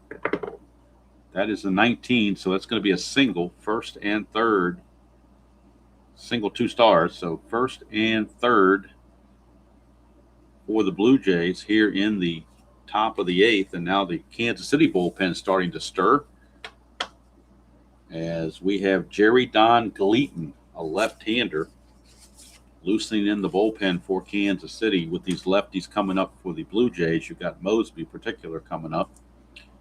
That is a 19, so that's going to be a single, first and third. Single 2 stars, so first and third for the Blue Jays here in the top of the 8th. And now the Kansas City bullpen starting to stir as we have Jerry Don Gleaton, a left-hander, loosening in the bullpen for Kansas City. With these lefties coming up for the Blue Jays, you've got Mosby particular coming up.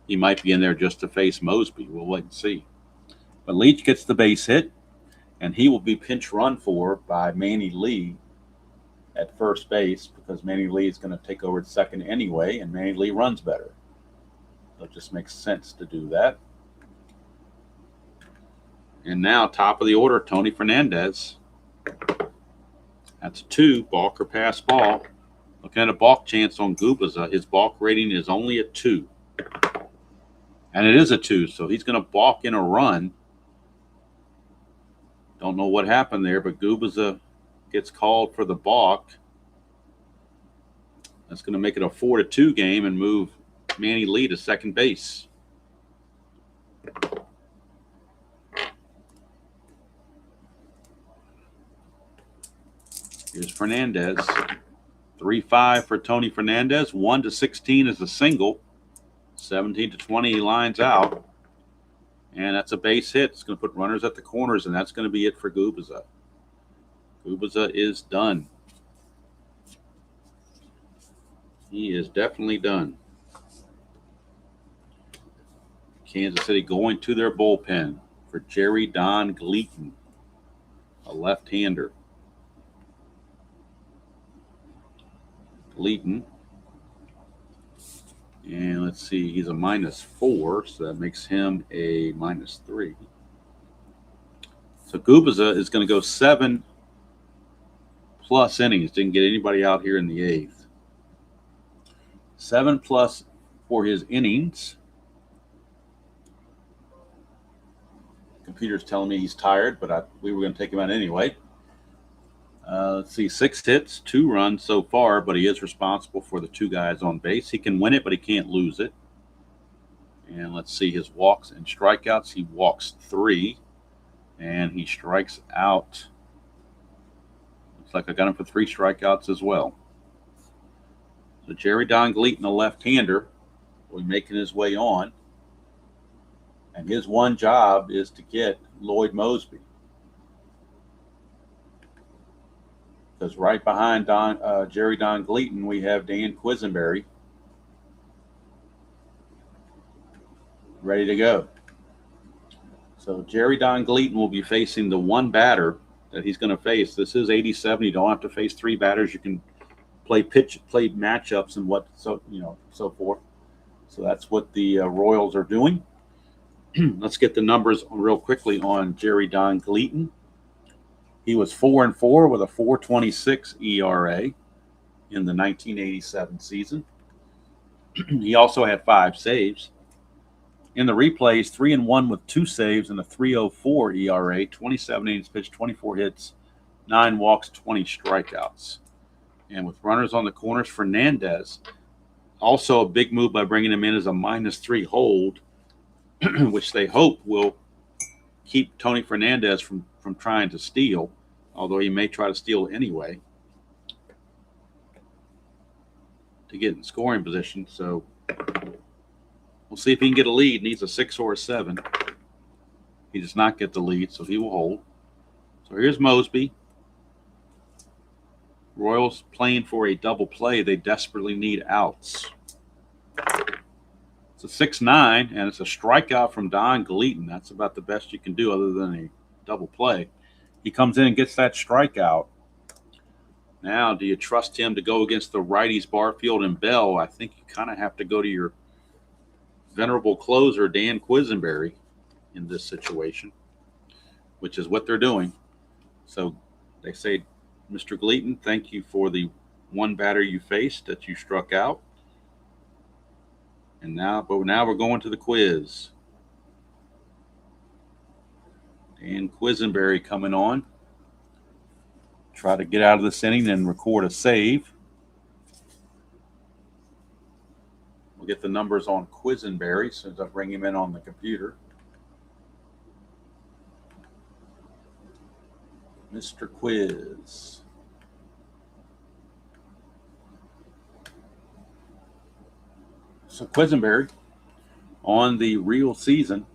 He might be in there just to face Mosby. We'll wait and see. But Leach gets the base hit, and he will be pinch run for by Manny Lee at first base because Manny Lee is going to take over at second anyway, and Manny Lee runs better. So it just makes sense to do that. And now, top of the order, Tony Fernandez. That's a 2, balk or pass ball. Looking at a balk chance on Gubiza. His balk rating is only a 2. And it is a 2, so he's going to balk in a run. Don't know what happened there, but Gubiza gets called for the balk. That's going to make it a 4-2 game and move Manny Lee to second base. Here's Fernandez. 3-5 for Tony Fernandez. 1-16 is a single. 17-20 he lines out. And that's a base hit. It's going to put runners at the corners, and that's going to be it for Gubiza. Gubiza is done. He is definitely done. Kansas City going to their bullpen for Jerry Don Gleaton, a left-hander. Gleaton. And let's see, he's a -4, so that makes him a -3. So Gubiza is going to go 7+ innings. Didn't get anybody out here in the 8th. 7+ for his innings. Computer's telling me he's tired, but we were going to take him out anyway. Let's see, 6 hits, 2 runs so far, but he is responsible for the 2 guys on base. He can win it, but he can't lose it. And let's see his walks and strikeouts. He walks 3, and he strikes out. Looks like I got him for 3 strikeouts as well. So Jerry Don Gleaton, a left-hander, will be making his way on. And his one job is to get Lloyd Mosby. Because right behind Jerry Don Gleaton, we have Dan Quisenberry ready to go. So Jerry Don Gleaton will be facing the one batter that he's going to face. This is 87. You don't have to face 3 batters. You can play matchups and so forth. So that's what the Royals are doing. Let's get the numbers real quickly on Jerry Don Gleaton. He was 4-4 with a 4.26 ERA in the 1987 season. He also had 5 saves. In the replays, 3-1 with 2 saves and a 3.04 ERA, 27 innings pitched, 24 hits, 9 walks, 20 strikeouts. And with runners on the corners, Fernandez, also a big move by bringing him in as a -3 hold, which they hope will keep Tony Fernandez from trying to steal, although he may try to steal anyway to get in scoring position. So we'll see if he can get a lead. Needs a 6 or a 7. He does not get the lead, so he will hold. So here's Mosby. Royals playing for a double play. They desperately need outs. It's a 6-9, and it's a strikeout from Don Gleaton. That's about the best you can do other than a double play. He comes in and gets that strikeout. Now, do you trust him to go against the righties Barfield and Bell? I think you kind of have to go to your venerable closer, Dan Quisenberry, in this situation, which is what they're doing. So they say, Mr. Gleaton, thank you for the one batter you faced that you struck out. And now we're going to the quiz. Dan Quisenberry coming on. Try to get out of this inning and record a save. We'll get the numbers on Quisenberry as soon as I bring him in on the computer. Mr. Quiz. So Quisenberry on the real season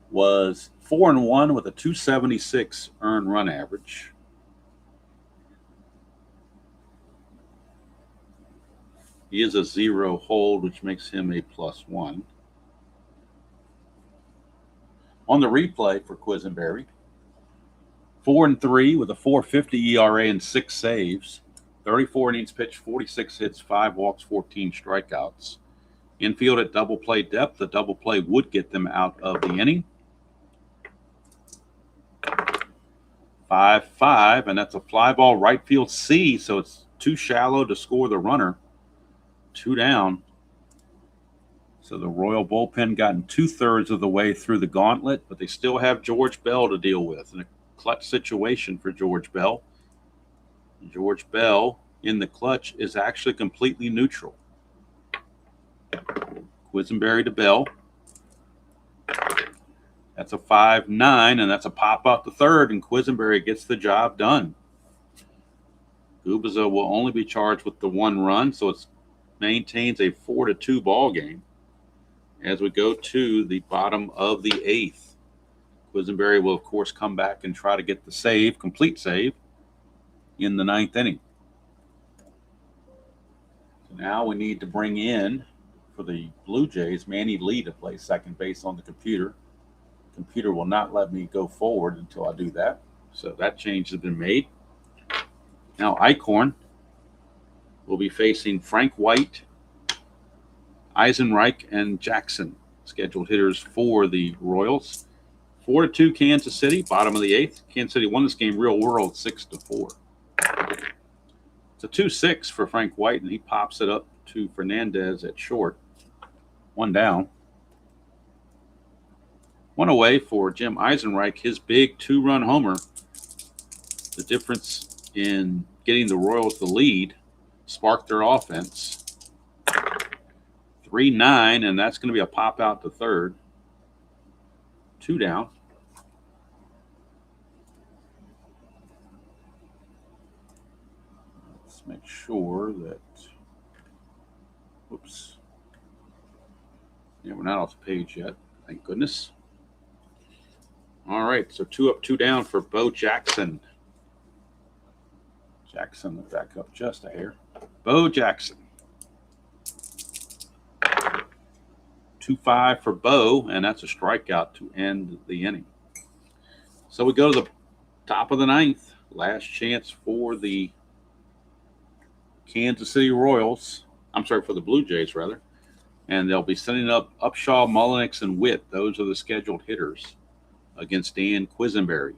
was 4-1 with a 276 earned run average. He is a 0 hold, which makes him a +1. On the replay for Quisenberry, 4-3 with a 4.50 ERA and 6 saves, 34 innings pitched, 46 hits, 5 walks, 14 strikeouts. Infield at double play depth. The double play would get them out of the inning. 5-5, and that's a fly ball right field C, so it's too shallow to score the runner. 2 down. So the Royal bullpen gotten 2/3 of the way through the gauntlet, but they still have George Bell to deal with. In a clutch situation for George Bell. George Bell in the clutch is actually completely neutral. Quisenberry to Bell. That's a 5-9, and that's a pop out to third, and Quisenberry gets the job done. Gubicza will only be charged with the 1 run, so it maintains a 4-2 ball game as we go to the bottom of the 8th. Quisenberry will, of course, come back and try to get the save, complete save, in the 9th inning. So now we need to bring in, for the Blue Jays, Manny Lee to play second base on the computer. The computer will not let me go forward until I do that. So that change has been made. Now Eichhorn will be facing Frank White, Eisenreich, and Jackson, scheduled hitters for the Royals. 4-2 Kansas City, bottom of the 8th. Kansas City won this game real world 6-4. It's a 2-6 for Frank White, and he pops it up to Fernandez at short. 1 down. 1 away for Jim Eisenreich, his big 2-run homer. The difference in getting the Royals the lead sparked their offense. 3-9, and that's going to be a pop out to third. 2 down. Let's make sure that, whoops. Yeah, we're not off the page yet, thank goodness. All right, so 2 up, 2 down for Bo Jackson. Jackson, back up just a hair. Bo Jackson. 2-5 for Bo, and that's a strikeout to end the inning. So we go to the top of the 9th. Last chance for the Kansas City Royals. I'm sorry, for the Blue Jays, rather. And they'll be sending up Upshaw, Mullenix, and Witt. Those are the scheduled hitters against Dan Quisenberry.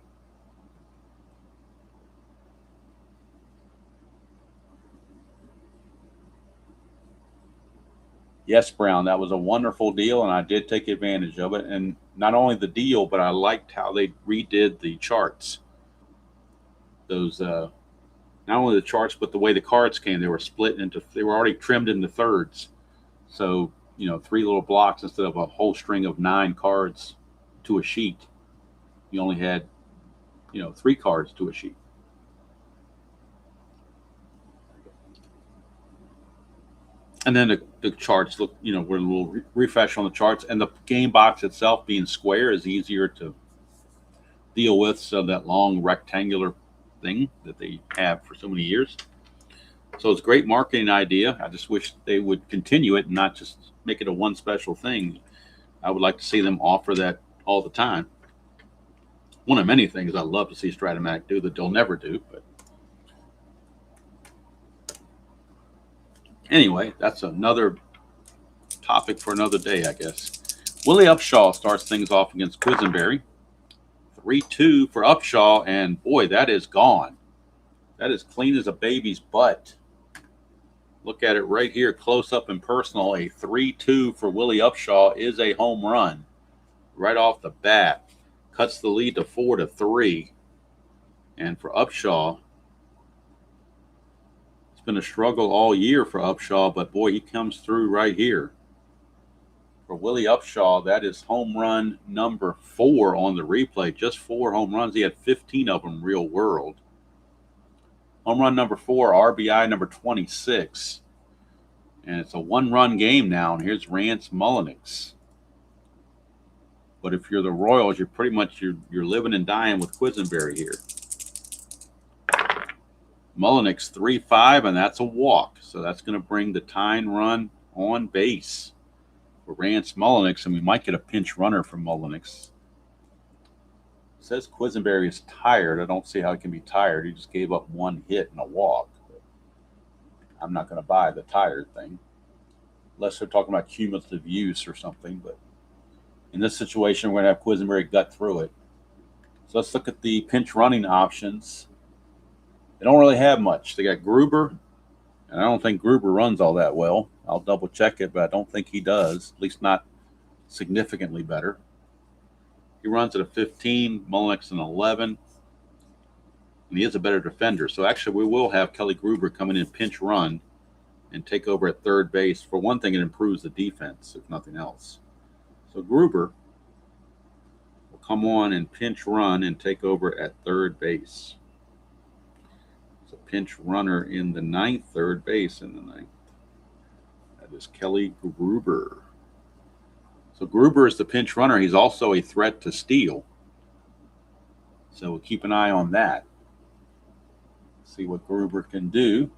Yes, Brown, that was a wonderful deal, and I did take advantage of it. And not only the deal, but I liked how they redid the charts. Those, not only the charts, but the way the cards came. They were split into, they were already trimmed into thirds. So, 3 little blocks instead of a whole string of 9 cards to a sheet. You only had, 3 cards to a sheet. And then the charts look, we're a little refresh on the charts. And the game box itself being square is easier to deal with. So that long rectangular thing that they have for so many years. So it's a great marketing idea. I just wish they would continue it and not just make it a one special thing. I would like to see them offer that all the time. One of many things I'd love to see Strat-O-Matic do that they'll never do. But anyway, that's another topic for another day, I guess. Willie Upshaw starts things off against Quisenberry. 3-2 for Upshaw, and boy, that is gone. That is clean as a baby's butt. Look at it right here, close up and personal. A 3-2 for Willie Upshaw is a home run right off the bat. Cuts the lead to 4-3. And for Upshaw, it's been a struggle all year for Upshaw, but boy, he comes through right here. For Willie Upshaw, that is home run number 4 on the replay. Just 4 home runs. He had 15 of them real world. Home run number 4, RBI number 26. And it's a 1-run game now. And here's Rance Mullenix. But if you're the Royals, you're pretty much you're living and dying with Quisenberry here. Mullenix 3-5, and that's a walk. So that's going to bring the tying run on base for Rance Mullenix, and we might get a pinch runner from Mullenix. It says Quisenberry is tired. I don't see how he can be tired. He just gave up 1 hit and a walk. I'm not going to buy the tired thing, unless they're talking about cumulative use or something. But in this situation, we're going to have Quisenberry gut through it. So let's look at the pinch running options. They don't really have much. They got Gruber, and I don't think Gruber runs all that well. I'll double check it, but I don't think he does, at least not significantly better. He runs at a 15, Mullenix an 11, and he is a better defender. So actually, we will have Kelly Gruber come in and pinch run and take over at third base. For one thing, it improves the defense, if nothing else. So Gruber will come on and pinch run and take over at third base. It's a pinch runner in the 9th, third base in the 9th. That is Kelly Gruber. So Gruber is the pinch runner. He's also a threat to steal. So we'll keep an eye on that. See what Gruber can do.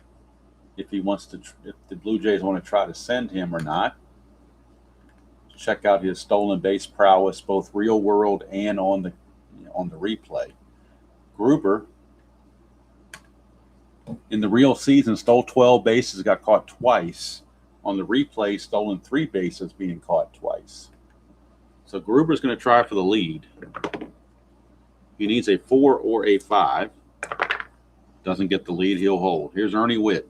If he wants to, if the Blue Jays want to try to send him or not. Check out his stolen base prowess, both real world and on the replay. Gruber, in the real season, stole 12 bases, got caught twice. On the replay, stolen 3 bases, being caught twice. So Gruber's going to try for the lead. He needs a 4 or a 5. Doesn't get the lead, he'll hold. Here's Ernie Witt.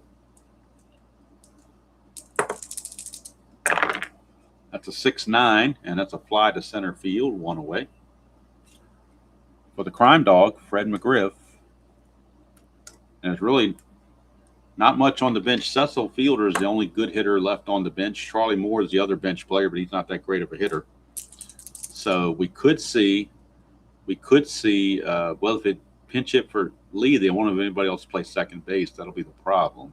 That's a 6-9, and that's a fly to center field, 1 away. For the crime dog, Fred McGriff. And it's really not much on the bench. Cecil Fielder is the only good hitter left on the bench. Charlie Moore is the other bench player, but he's not that great of a hitter. So we could see, well, if it pinch hit for Lee, they won't have anybody else to play second base. That'll be the problem.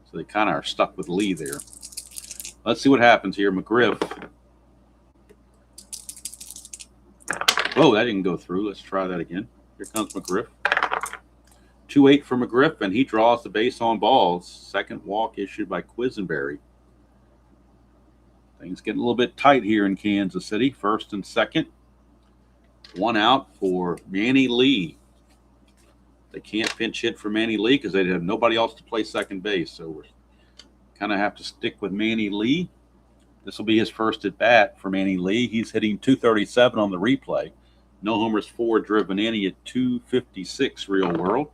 So they kind of are stuck with Lee there. Let's see what happens here. McGriff. Oh, that didn't go through. Let's try that again. Here comes McGriff. 2-8 for McGriff, and he draws the base on balls. Second walk issued by Quisenberry. Things getting a little bit tight here in Kansas City. First and second. 1 out for Manny Lee. They can't pinch hit for Manny Lee because they have nobody else to play second base. So we're kind of have to stick with Manny Lee. This will be his first at bat for Manny Lee. He's hitting 237 on the replay. No homers, 4 driven in. He hit 256 real world.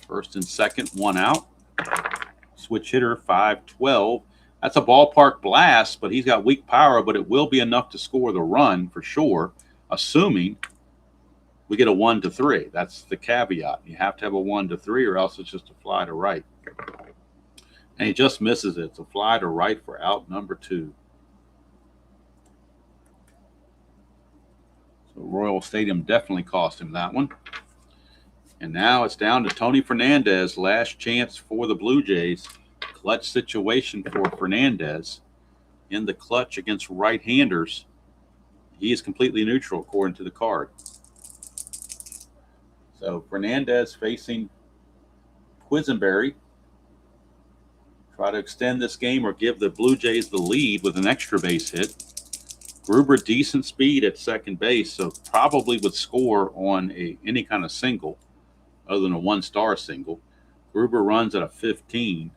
First and second, 1 out. Switch hitter, 5-12. That's a ballpark blast, but he's got weak power, but it will be enough to score the run for sure, assuming we get a 1-3. That's the caveat. You have to have a 1-3 or else it's just a fly to right. And he just misses it. It's a fly to right for out number 2. So Royal Stadium definitely cost him that one. And now it's down to Tony Fernandez. Last chance for the Blue Jays. Clutch situation for Fernandez. In the clutch against right-handers, he is completely neutral according to the card. So Fernandez facing Quisenberry. Try to extend this game or give the Blue Jays the lead with an extra base hit. Gruber, decent speed at second base, so probably would score on any kind of single other than a one-star single. Gruber runs at a 15.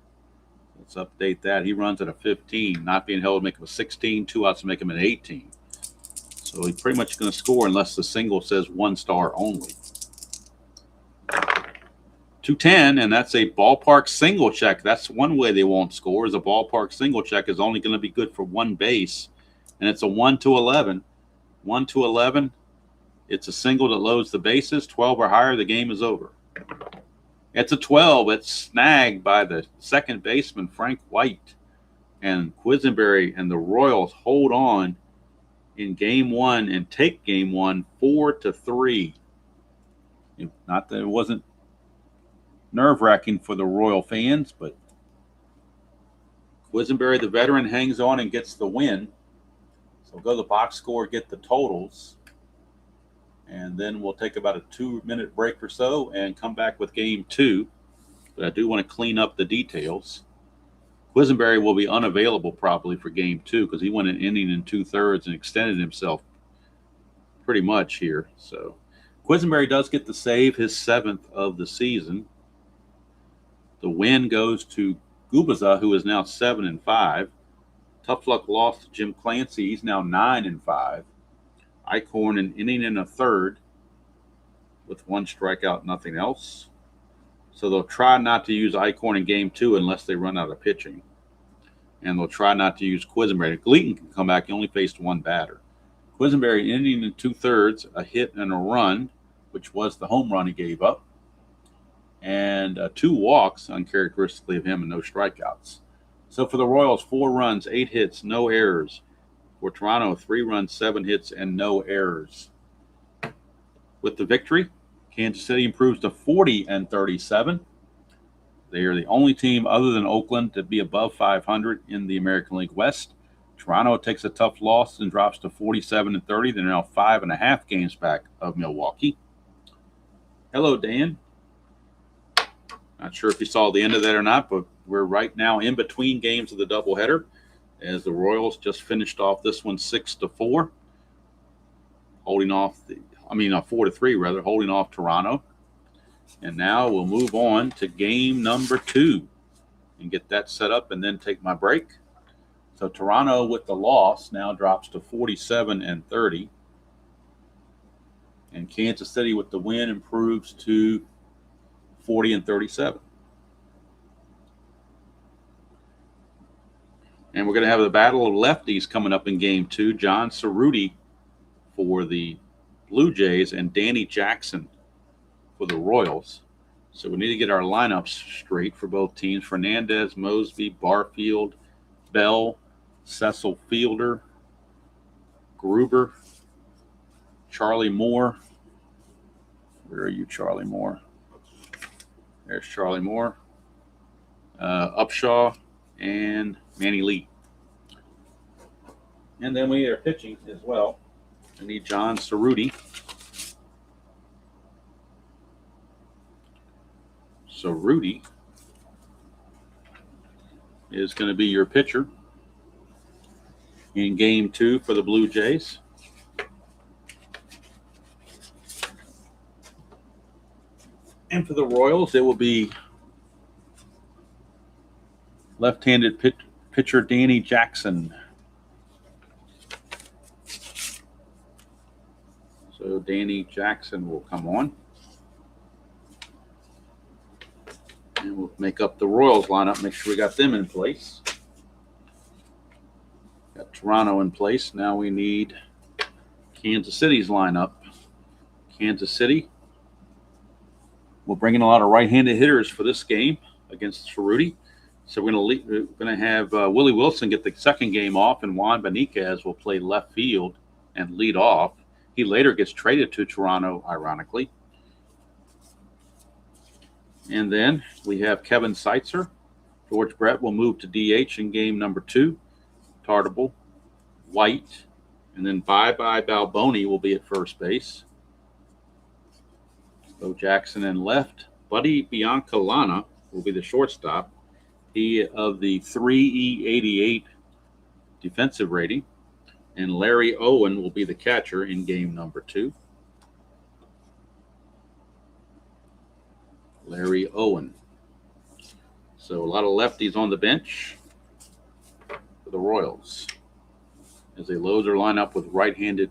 Let's update that. He runs at a 15, not being held to make him a 16, 2 outs to make him an 18. So he's pretty much going to score unless the single says 1 star only. 210, and that's a ballpark single check. That's one way they won't score, is a ballpark single check is only going to be good for one base, and it's a 1-11. 1-11, it's a single that loads the bases. 12 or higher, the game is over. It's a 12. It's snagged by the second baseman, Frank White. And Quisenberry and the Royals hold on in game 1 and take game 1 4-3. Not that it wasn't nerve-wracking for the Royal fans, but Quisenberry, the veteran, hangs on and gets the win. So go to the box score, get the totals. And then we'll take about a 2-minute break or so and come back with game 2. But I do want to clean up the details. Quisenberry will be unavailable probably for game 2 because he went an inning and 2/3 and extended himself pretty much here. So Quisenberry does get the save, his 7th of the season. The win goes to Gubaza, who is now 7-5. Tough luck loss to Jim Clancy. He's now 9-5. Eichhorn an inning and a third with 1 strikeout, nothing else. So they'll try not to use Eichhorn in game 2 unless they run out of pitching. And they'll try not to use Quisenberry. Gleaton can come back. He only faced 1 batter. Quisenberry inning and 2/3, a hit and a run, which was the home run he gave up. And 2 walks, uncharacteristically of him, and no strikeouts. So for the Royals, 4 runs, 8 hits, no errors. For Toronto, 3 runs, 7 hits, and no errors. With the victory, Kansas City improves to 40-37. They are the only team other than Oakland to be above 500 in the American League West. Toronto takes a tough loss and drops to 47-30. They're now 5.5 games back of Milwaukee. Hello, Dan. Not sure if you saw the end of that or not, but we're right now in between games of the doubleheader as the Royals just finished off this one 6-4, holding off 4-3 rather, holding off Toronto. And now we'll move on to game number 2 and get that set up and then take my break. So Toronto with the loss now drops to 47-30. And Kansas City with the win improves to 40-37. And we're going to have the battle of lefties coming up in game 2. John Cerruti for the Blue Jays and Danny Jackson for the Royals. So we need to get our lineups straight for both teams. Fernandez, Mosby, Barfield, Bell, Cecil Fielder, Gruber, Charlie Moore. Where are you, Charlie Moore? There's Charlie Moore, Upshaw, and Manny Lee. And then we are pitching as well. I need John Cerruti. Cerruti is going to be your pitcher in game 2 for the Blue Jays. And for the Royals, it will be left-handed pitcher Danny Jackson. So Danny Jackson will come on. And we'll make up the Royals lineup, make sure we got them in place. Got Toronto in place. Now we need Kansas City's lineup. Kansas City will bring in a lot of right-handed hitters for this game against Cerruti. So we're going to have Willie Wilson get the second game off, and Juan Beniquez will play left field and lead off. He later gets traded to Toronto, ironically. And then we have Kevin Seitzer. George Brett will move to DH in game number 2. Tartable, White, and then Bye-Bye Balboni will be at first base. Bo Jackson in left. Buddy Biancalana will be the shortstop. He of the 3E88 defensive rating. And Larry Owen will be the catcher in game number 2. Larry Owen. So a lot of lefties on the bench for the Royals as they load their lineup with right-handed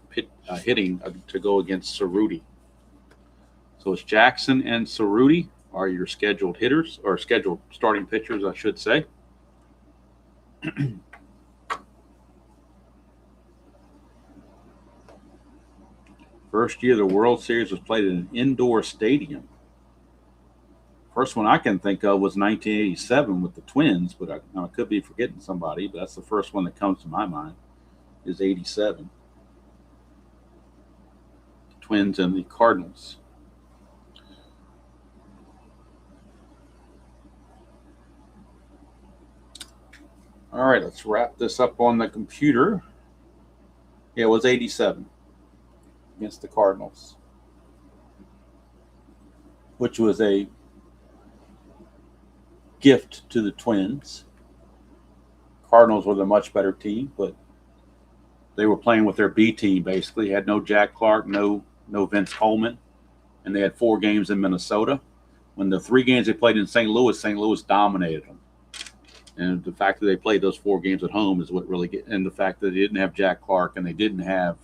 hitting to go against Cerruti. So it's Jackson and Cerruti are your scheduled hitters, or scheduled starting pitchers, I should say. First year the World Series was played in an indoor stadium. First one I can think of was 1987 with the Twins, but I could be forgetting somebody, but that's the first one that comes to my mind is 87. The Twins and the Cardinals. All right, let's wrap this up on the computer. Yeah, it was 87 against the Cardinals, which was a gift to the Twins. Cardinals were the much better team, but they were playing with their B team, basically. Had no Jack Clark, no Vince Coleman, and they had 4 games in Minnesota. When the 3 games they played in St. Louis dominated them. And the fact that they played those 4 games at home is what really and the fact that they didn't have Jack Clark and they didn't have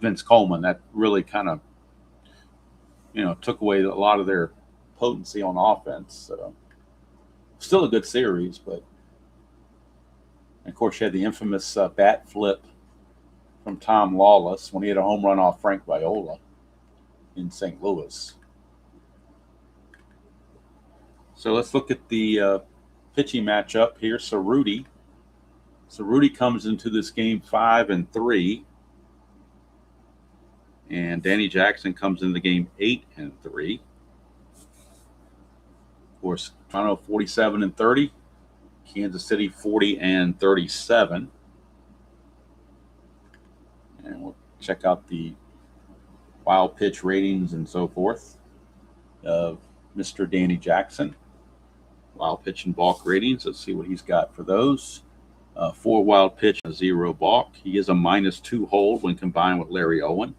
Vince Coleman, that really kind of, took away a lot of their potency on offense. So still a good series, but of course you had the infamous bat flip from Tom Lawless when he had a home run off Frank Viola in St. Louis. So let's look at the pitching matchup here. Cerruti comes into this game 5-3. And Danny Jackson comes into the game 8-3. Of course, Toronto 47-30. Kansas City 40-37. And we'll check out the wild pitch ratings and so forth of Mr. Danny Jackson. Wild pitch and balk ratings. Let's see what he's got for those. 4 wild pitch, 0 balk. He is a -2 hold when combined with Larry Owen.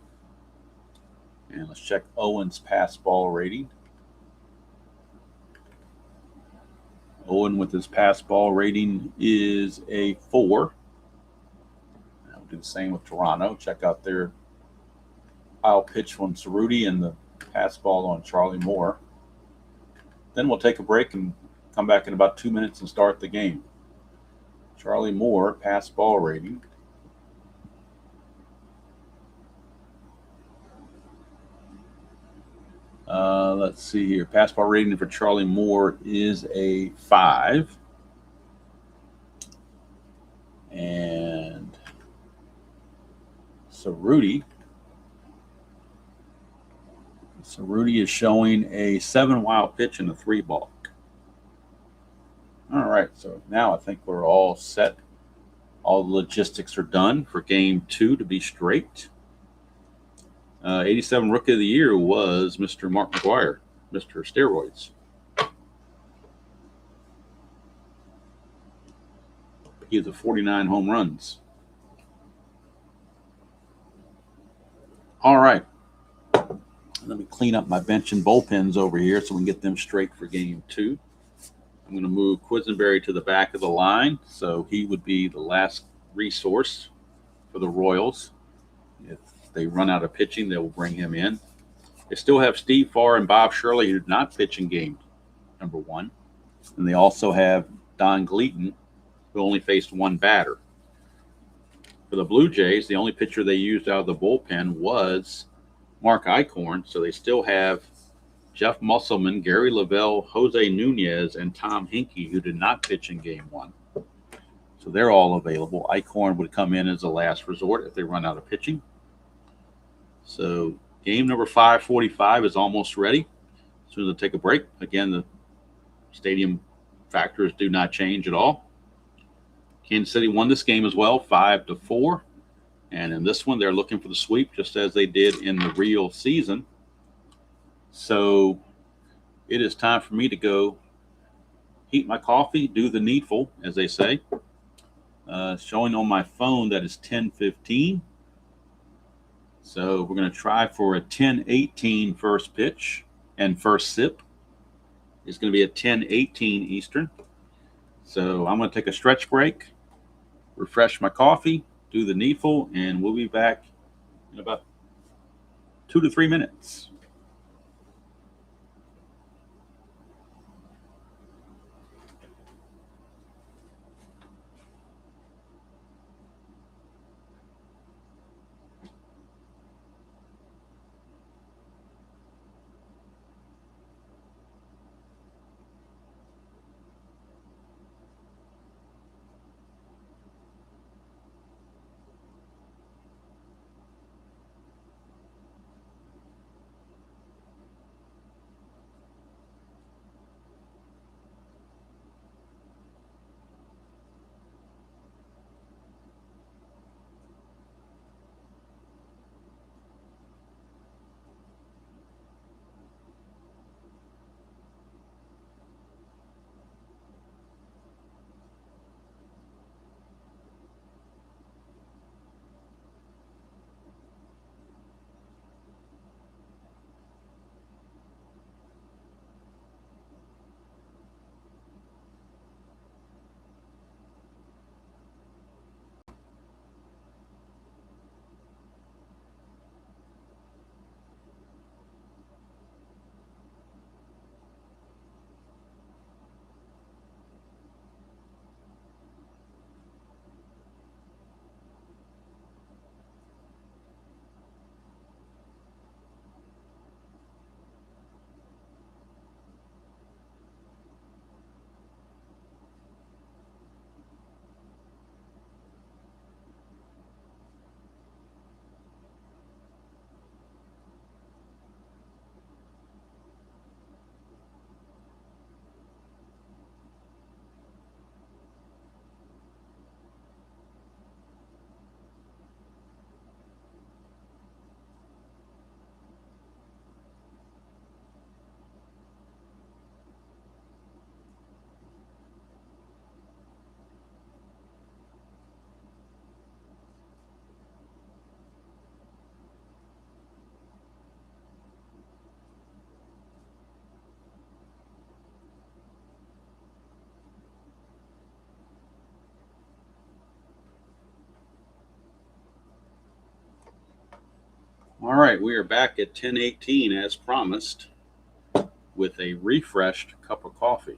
And let's check Owen's pass ball rating. Owen with his pass ball rating is a 4. I'll do the same with Toronto. Check out their wild pitch from Cerruti and the pass ball on Charlie Moore. Then we'll take a break and come back in about 2 minutes and start the game. Charlie Moore, pass ball rating. Let's see here. Pass ball rating for Charlie Moore is a 5. And Cerruti is showing a 7 wild pitch and a 3 balk. All right, so now I think we're all set. All the logistics are done for game 2 to be straight. 87 Rookie of the Year was Mr. Mark McGwire, Mr. Steroids. He has 49 home runs. All right. Let me clean up my bench and bullpens over here so we can get them straight for game 2. I'm going to move Quisenberry to the back of the line, so he would be the last resource for the Royals. If they run out of pitching, they will bring him in. They still have Steve Farr and Bob Shirley, who did not pitch in game number 1. And they also have Don Gleaton, who only faced one batter. For the Blue Jays, the only pitcher they used out of the bullpen was Mark Eichhorn, so they still have Jeff Musselman, Gary Lavelle, Jose Nunez, and Tom Hinkie, who did not pitch in game 1. So they're all available. Eichhorn would come in as a last resort if they run out of pitching. So game number 545 is almost ready. As soon as I take a break, again, the stadium factors do not change at all. Kansas City won this game as well, 5-4. And in this one, they're looking for the sweep, just as they did in the real season. So it is time for me to go heat my coffee, do the needful, as they say. Showing on my phone that is 10:15. So we're going to try for a 10:18 first pitch, and first sip is going to be at 10:18 Eastern. So I'm going to take a stretch break, refresh my coffee, do the needful, and we'll be back in about 2 to 3 minutes. All right, we are back at 10:18 as promised with a refreshed cup of coffee.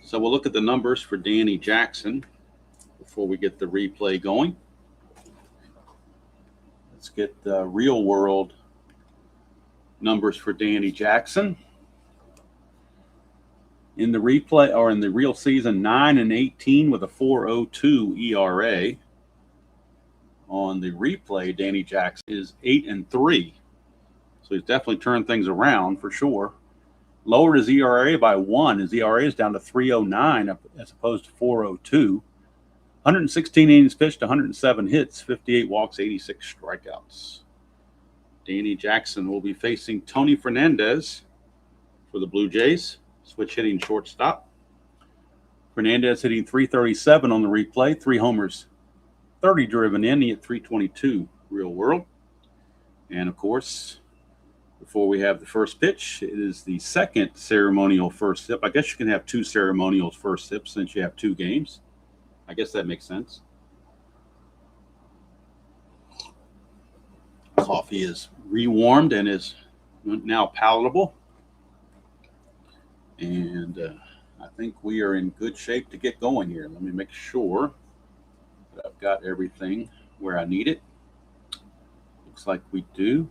So we'll look at the numbers for Danny Jackson before we get the replay going. Let's get the real world numbers for Danny Jackson. In the replay, or in the real season, 9-18 with a 4.02 ERA. On the replay, Danny Jackson is 8-3. So he's definitely turned things around for sure. Lowered his ERA by 1. His ERA is down to 3.09 as opposed to 4.02. 116 innings pitched, 107 hits, 58 walks, 86 strikeouts. Danny Jackson will be facing Tony Fernandez for the Blue Jays. Switch hitting shortstop. Fernandez hitting .337 on the replay, 3 homers, 30 driven in. He hit .322 real world. And of course, before we have the first pitch. It is the second ceremonial first sip. I guess you can have 2 ceremonial first sips since you have 2 games. I guess that makes sense. Coffee is rewarmed and is now palatable. And I think we are in good shape to get going here. Let me make sure that I've got everything where I need it. Looks like we do.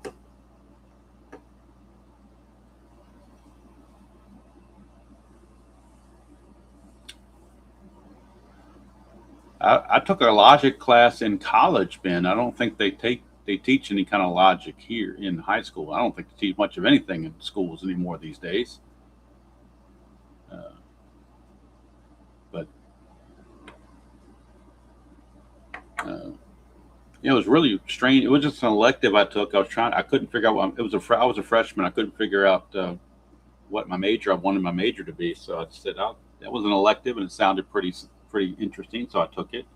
I took a logic class in college, Ben. I don't think they teach any kind of logic here in high school. I don't think they teach much of anything in schools anymore these days. But it was really strange. It was just an elective I took. I couldn't figure out what I was a freshman. I couldn't figure out what I wanted my major to be. So I said, that was an elective, and it sounded pretty interesting. So I took it.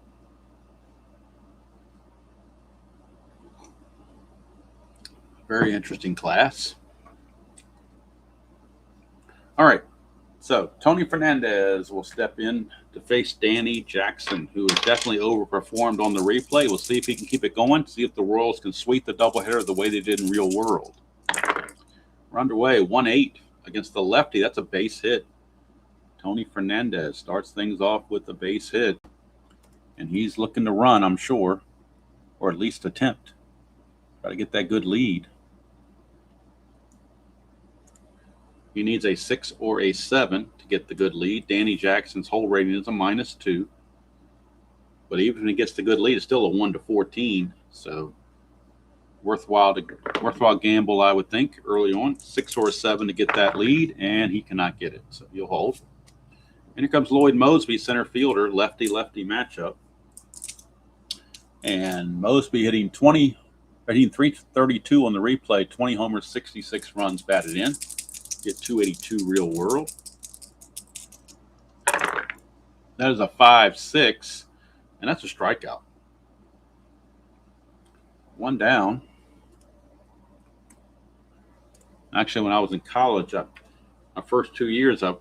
Very interesting class. All right. So Tony Fernandez will step in to face Danny Jackson, who has definitely overperformed on the replay. We'll see if he can keep it going, see if the Royals can sweep the doubleheader the way they did in real world. We're underway, 1-8 against the lefty. That's a base hit. Tony Fernandez starts things off with a base hit, and he's looking to run, I'm sure, or at least attempt. Try to get that good lead. He needs a 6 or a 7 to get the good lead. Danny Jackson's whole rating is a -2. But even if he gets the good lead, it's still a 1-14. So worthwhile gamble, I would think, early on. 6 or a 7 to get that lead, and he cannot get it. So he'll hold. And here comes Lloyd Mosby, center fielder, lefty-lefty matchup. And Mosby hitting 332 on the replay, 20 homers, 66 runs batted in. Get 282 real world. That is a 5-6, and that's a strikeout. 1 down. Actually, when I was in college, my first 2 years, I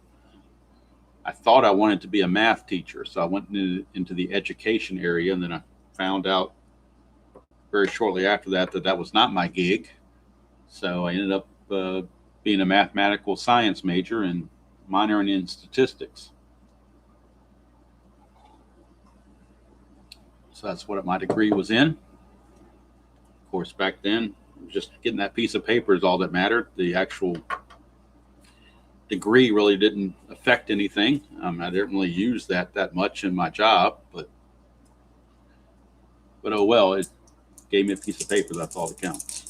thought I wanted to be a math teacher, so I went into the education area, and then I found out very shortly after that was not my gig. So I ended up being a mathematical science major and minoring in statistics. So that's what my degree was in. Of course, back then, just getting that piece of paper is all that mattered. The actual degree really didn't affect anything. I didn't really use that much in my job, but oh well, it gave me a piece of paper. That's all that counts.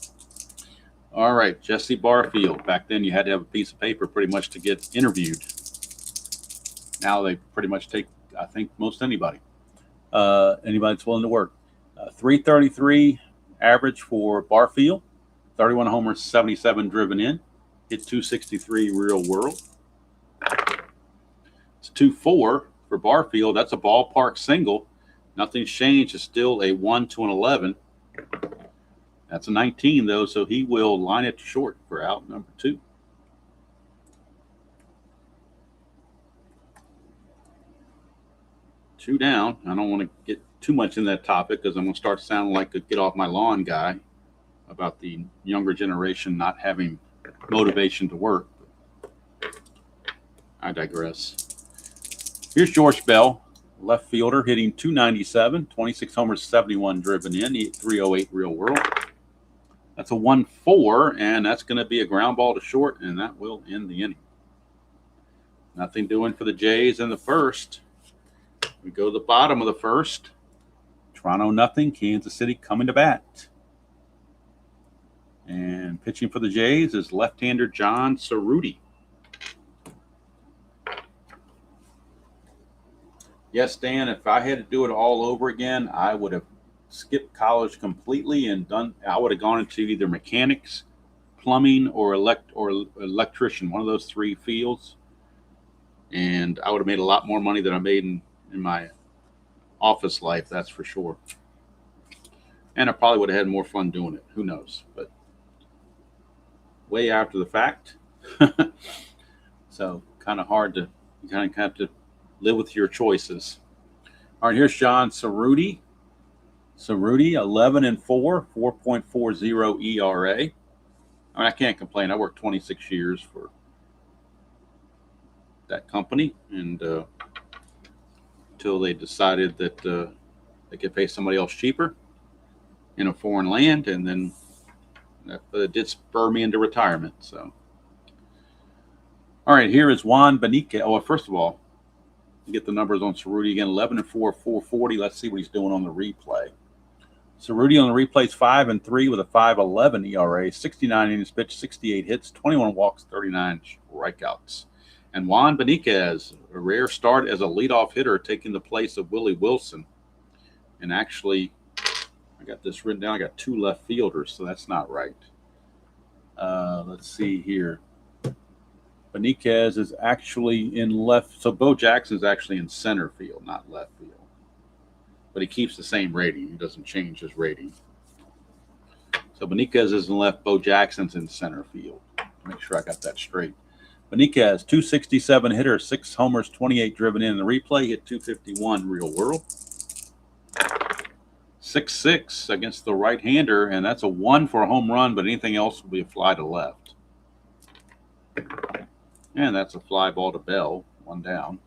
All right, Jesse Barfield. Back then, you had to have a piece of paper pretty much to get interviewed. Now they pretty much take, I think, most anybody that's willing to work. 333 average for Barfield, 31 homers, 77 driven in, hit 263 real world. It's 2-4 for Barfield. That's a ballpark single. Nothing's changed. It's still a 1 to an 11. That's a 19, though, so he will line it to short for out number 2. Two down. I don't want to get too much in that topic because I'm going to start sounding like a get off my lawn guy about the younger generation not having motivation to work. I digress. Here's George Bell, left fielder, hitting 297, 26 homers, 71 driven in, 308 real world. That's a 1-4, and that's going to be a ground ball to short, and that will end the inning. Nothing doing for the Jays in the first. We go to the bottom of the first. Toronto nothing, Kansas City coming to bat. And pitching for the Jays is left-hander John Cerruti. Yes, Dan, if I had to do it all over again, I would have skipped college completely and I would have gone into either mechanics, plumbing, or electrician, one of those 3 fields. And I would have made a lot more money than I made in my office life, that's for sure. And I probably would have had more fun doing it. Who knows? But way after the fact. So kind of hard to, you kind of have to live with your choices. All right, here's John Cerruti. Cerruti, 11-4, 4.40 ERA. I mean, I can't complain. I worked 26 years for that company, and until they decided that they could pay somebody else cheaper in a foreign land, and then that did spur me into retirement. So, all right, here is Juan Beniquez. Oh, first of all, you get the numbers on Cerruti again: 11-4, 440. Let's see what he's doing on the replay. Cerruti on the replay is 5-3 with a 5.11 ERA, 69 innings pitched, 68 hits, 21 walks, 39 strikeouts. And Juan Beniquez, a rare start as a leadoff hitter, taking the place of Willie Wilson. And actually, I got this written down. I got 2 left fielders, so that's not right. Let's see here. Beniquez is actually in left. So Bo Jackson's actually in center field, not left field. But he keeps the same rating. He doesn't change his rating. So Beniquez is in left. Bo Jackson's in center field. Make sure I got that straight. Beniquez, 267 hitter, 6 homers, 28 driven in the replay, hit 251 real world. 6'6" against the right-hander, and that's a 1 for a home run, but anything else will be a fly to left. And that's a fly ball to Bell, 1 down.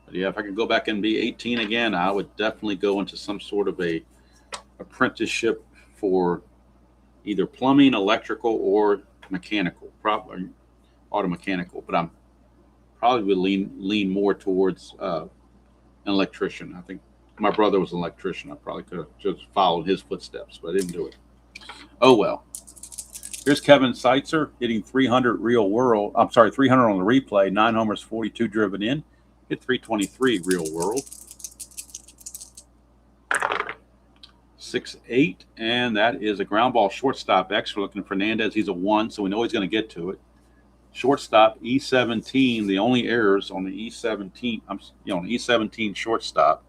But yeah, if I could go back and be 18 again, I would definitely go into some sort of a apprenticeship for either plumbing, electrical, or mechanical, probably auto mechanical. But I'm probably would lean more towards an electrician. I think my brother was an electrician. I probably could have just followed his footsteps, but I didn't do it. Oh well. Here's Kevin Seitzer hitting 300 real world. I'm sorry, 300 on the replay. 9 homers, 42 driven in. Hit 323 real world. 6'8", and that is a ground ball shortstop X. We're looking at Fernandez. He's a 1, so we know he's going to get to it. Shortstop E17. The only errors on the E17, on the E17 shortstop,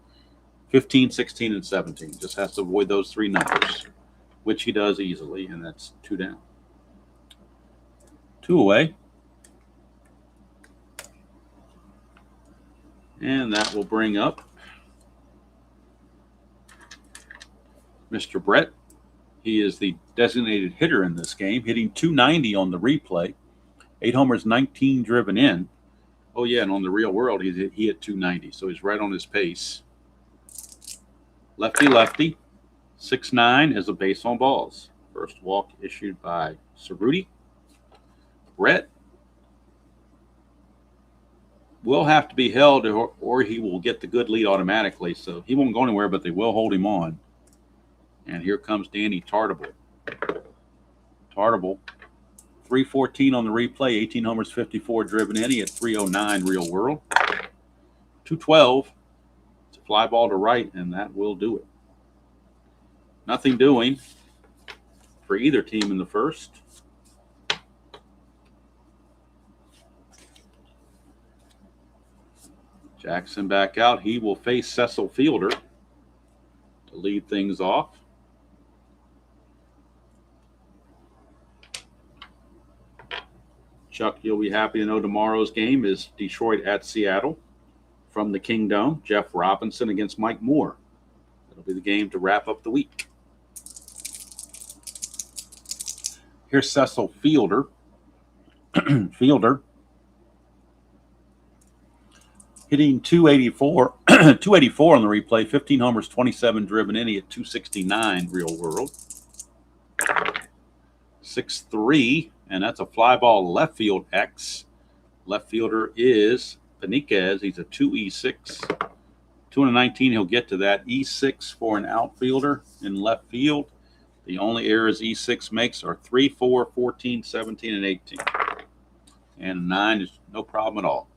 15, 16, and 17. Just has to avoid those 3 numbers, which he does easily, and that's 2 down. 2 away. And that will bring up Mr. Brett. He is the designated hitter in this game, hitting 290 on the replay. 8 homers, 19 driven in. Oh, yeah, and on the real world, he hit 290, so he's right on his pace. Lefty, 6'9" is a base on balls. First walk issued by Cerruti. Brett will have to be held, or he will get the good lead automatically, so he won't go anywhere, but they will hold him on. And here comes Danny Tartable. 314 on the replay, 18 homers, 54 driven in. He had 309 real world. 212. It's a fly ball to right, and that will do it. Nothing doing for either team in the first. Jackson back out. He will face Cecil Fielder to lead things off. Chuck, you'll be happy to know tomorrow's game is Detroit at Seattle from the Kingdome. Jeff Robinson against Mike Moore. That'll be the game to wrap up the week. Here's Cecil Fielder. Fielder hitting 284 on the replay, 15 homers, 27 driven in. He at 269 real world. 6'3", and that's a fly ball left field X. Left fielder is Beniquez. He's a 2E6. 219, he'll get to that. E6 for an outfielder in left field. The only errors E6 makes are 3, 4, 14, 17, and 18. And 9 is no problem at all.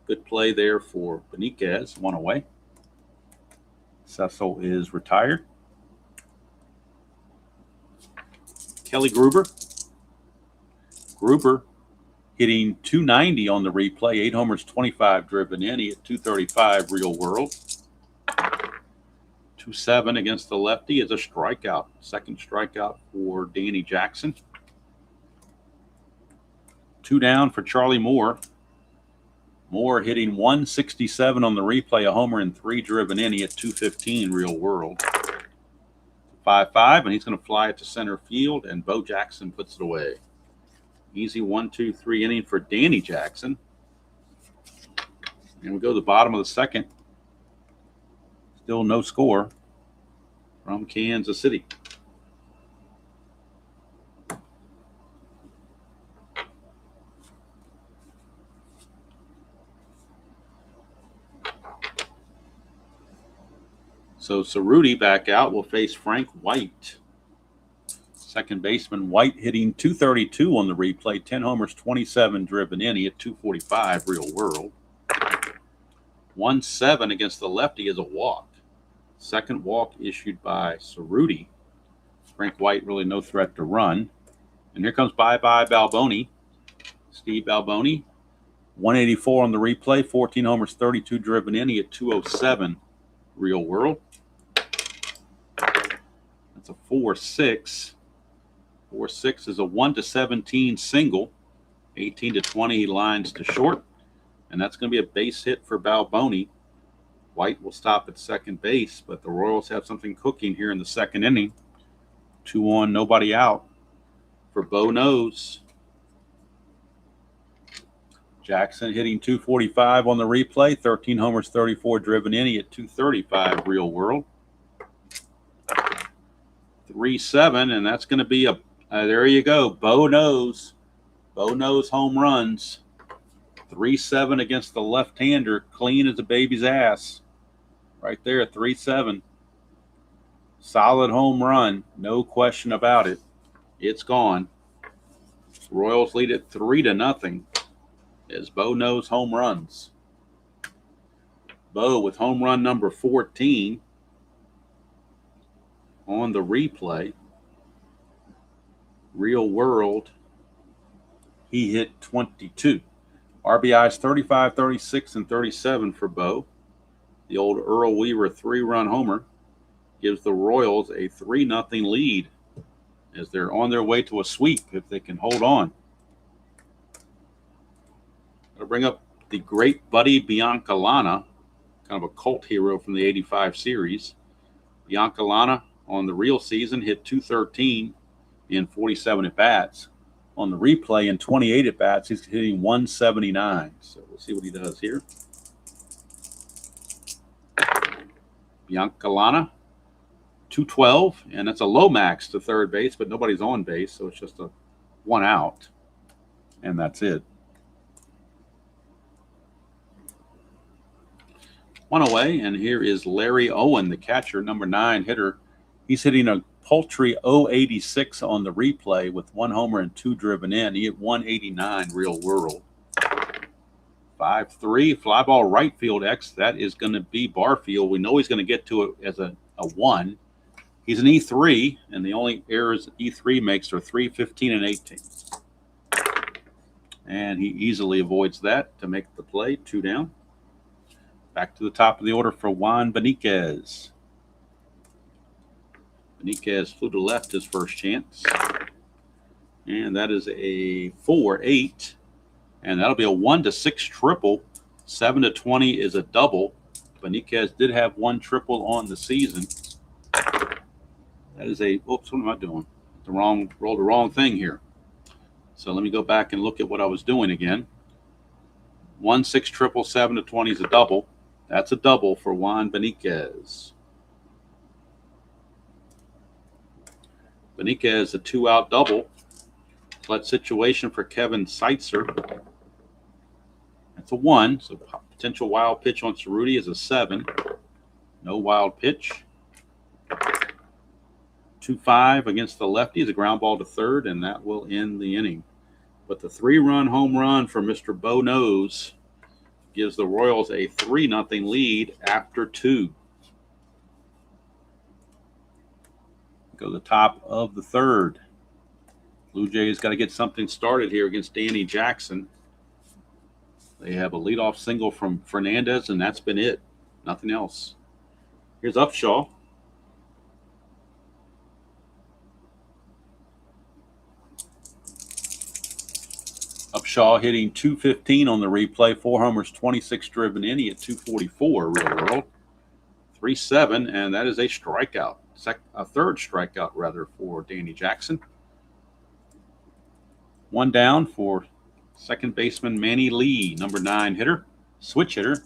Good play there for Beniquez. 1 away. Cecil is retired. Kelly Gruber. Gruber hitting 290 on the replay. 8 homers, 25 driven in. He hit 235 real world. 2-7 against the lefty is a strikeout. Second strikeout for Danny Jackson. 2 down for Charlie Moore. Moore hitting 167 on the replay, a homer and 3 driven in. He hit 215 real world. 5-5, and he's going to fly it to center field, and Bo Jackson puts it away. Easy 1-2-3 inning for Danny Jackson. And we go to the bottom of the second. Still no score from Kansas City. So Cerruti back out will face Frank White. Second baseman White hitting 232 on the replay, 10 homers, 27 driven in. He hit 245 real world. 1-7 against the lefty is a walk. Second walk issued by Cerruti. Frank White really no threat to run. And here comes bye-bye Balboni. Steve Balboni, 184 on the replay, 14 homers, 32 driven in. He hit 207 real world. That's a 4-6. 4-6 is a 1-17 single. 18-20 he lines to short. And that's going to be a base hit for Balboni. White will stop at second base, but the Royals have something cooking here in the second inning. 2 on, nobody out for Bo Nose. Jackson hitting 245 on the replay, 13 homers, 34 driven in. He hit 235 real world. 3-7, and that's going to be there you go, Bo Nose. Bo Nose home runs. 3-7 against the left-hander, clean as a baby's ass. Right there, 3-7. Solid home run, no question about it. It's gone. Royals lead it 3-0 as Bo Nose home runs. Bo with home run number 14 on the replay. Real world, he hit 22. RBIs 35, 36, and 37 for Bo. The old Earl Weaver 3-run homer gives the Royals a 3-0 lead as they're on their way to a sweep if they can hold on. I'll bring up the great Buddy Biancalana, kind of a cult hero from the 85 series. Biancalana on the real season hit 213 in 47 at-bats. On the replay in 28 at-bats, he's hitting 179. So we'll see what he does here. Biancalana, 212, and that's a low max to third base, but nobody's on base, so it's just a 1 out, and that's it. 1 away, and here is Larry Owen, the catcher, number 9 hitter. He's hitting a paltry 086 on the replay with 1 homer and 2 driven in. He hit 189 real world. 5-3, fly ball right field X. That is going to be Barfield. We know he's going to get to it as a 1. He's an E3, and the only errors E3 makes are 3, 15, and 18. And he easily avoids that to make the play. 2 down. Back to the top of the order for Juan Beniquez. Beniquez flew to left his first chance. And that is a 4-8. And that'll be a 1-6 triple. 7-20 is a double. Beniquez did have 1 triple on the season. That is a, oops, what am I doing? Rolled the wrong thing here. So let me go back and look at what I was doing again. 1-6 triple, 7-20 is a double. That's a double for Juan Beniquez. Beniquez, a 2-out double. Flat situation for Kevin Seitzer. That's a 1. So potential wild pitch on Cerruti is a 7. No wild pitch. 2-5 against the lefty is a ground ball to third, and that will end the inning. But the 3-run home run for Mr. Bo Nose gives the Royals a 3-0 lead after 2. Go to the top of the third. Blue Jays got to get something started here against Danny Jackson. They have a leadoff single from Fernandez, and that's been it. Nothing else. Here's Upshaw. Upshaw hitting .215 on the replay. 4 homers, 26 driven in. He hit .244 real world. 3-7, and that is a strikeout. A third strikeout, rather, for Danny Jackson. 1 down for second baseman Manny Lee, number 9 hitter, switch hitter.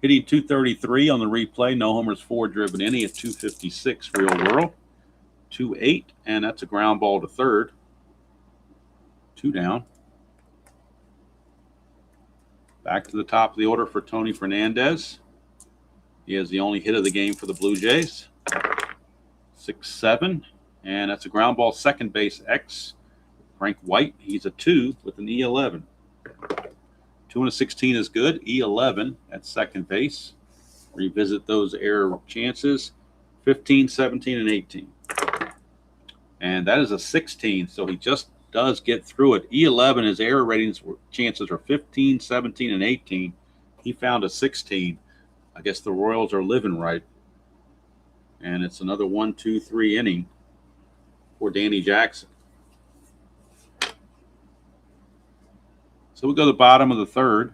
Hitting .233 on the replay. No homers, 4 driven in. He hit .256 real world. 2-8, and that's a ground ball to third. 2 down. Back to the top of the order for Tony Fernandez. He has the only hit of the game for the Blue Jays. 6-7, and that's a ground ball second base X. Frank White, he's a 2 with an E11. 2 and a 16 is good. E11 at second base. Revisit those error chances. 15, 17, and 18. And that is a 16, so he just does get through it. E11, his error ratings chances are 15, 17, and 18. He found a 16. I guess the Royals are living right. And it's another 1-2-3 inning for Danny Jackson. So we go to the bottom of the third.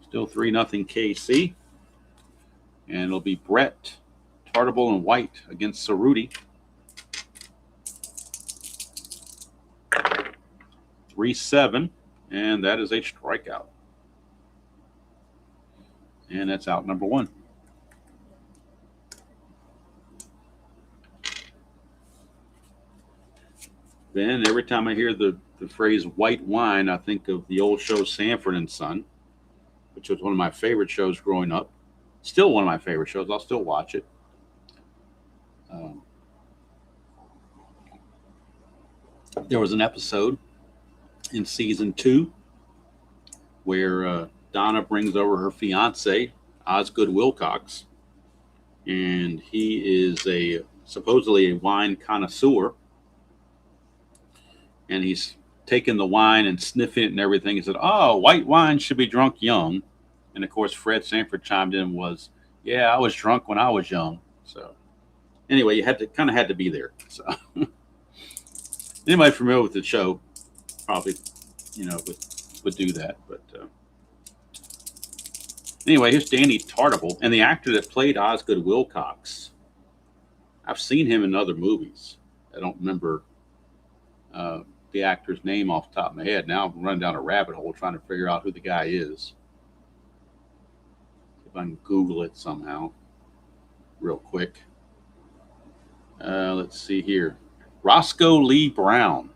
Still 3-0 KC. And it'll be Brett, Tartable, and White against Cerruti. 3-7, and that is a strikeout. And that's out number 1. Then every time I hear the phrase white wine, I think of the old show Sanford and Son, which was one of my favorite shows growing up. Still one of my favorite shows. I'll still watch it. There was an episode in season 2 where Donna brings over her fiance, Osgood Wilcox, and he is supposedly a wine connoisseur, and he's taking the wine and sniffing it and everything. He said, "Oh, white wine should be drunk young." And of course, Fred Sanford chimed in, "Yeah, I was drunk when I was young." So anyway, you had to be there. So anybody familiar with the show probably, would do that. But anyway, here's Danny Tartable, and the actor that played Osgood Wilcox. I've seen him in other movies. I don't remember the actor's name off the top of my head. Now I'm running down a rabbit hole trying to figure out who the guy is. If I can Google it somehow real quick. Let's see here. Roscoe Lee Brown.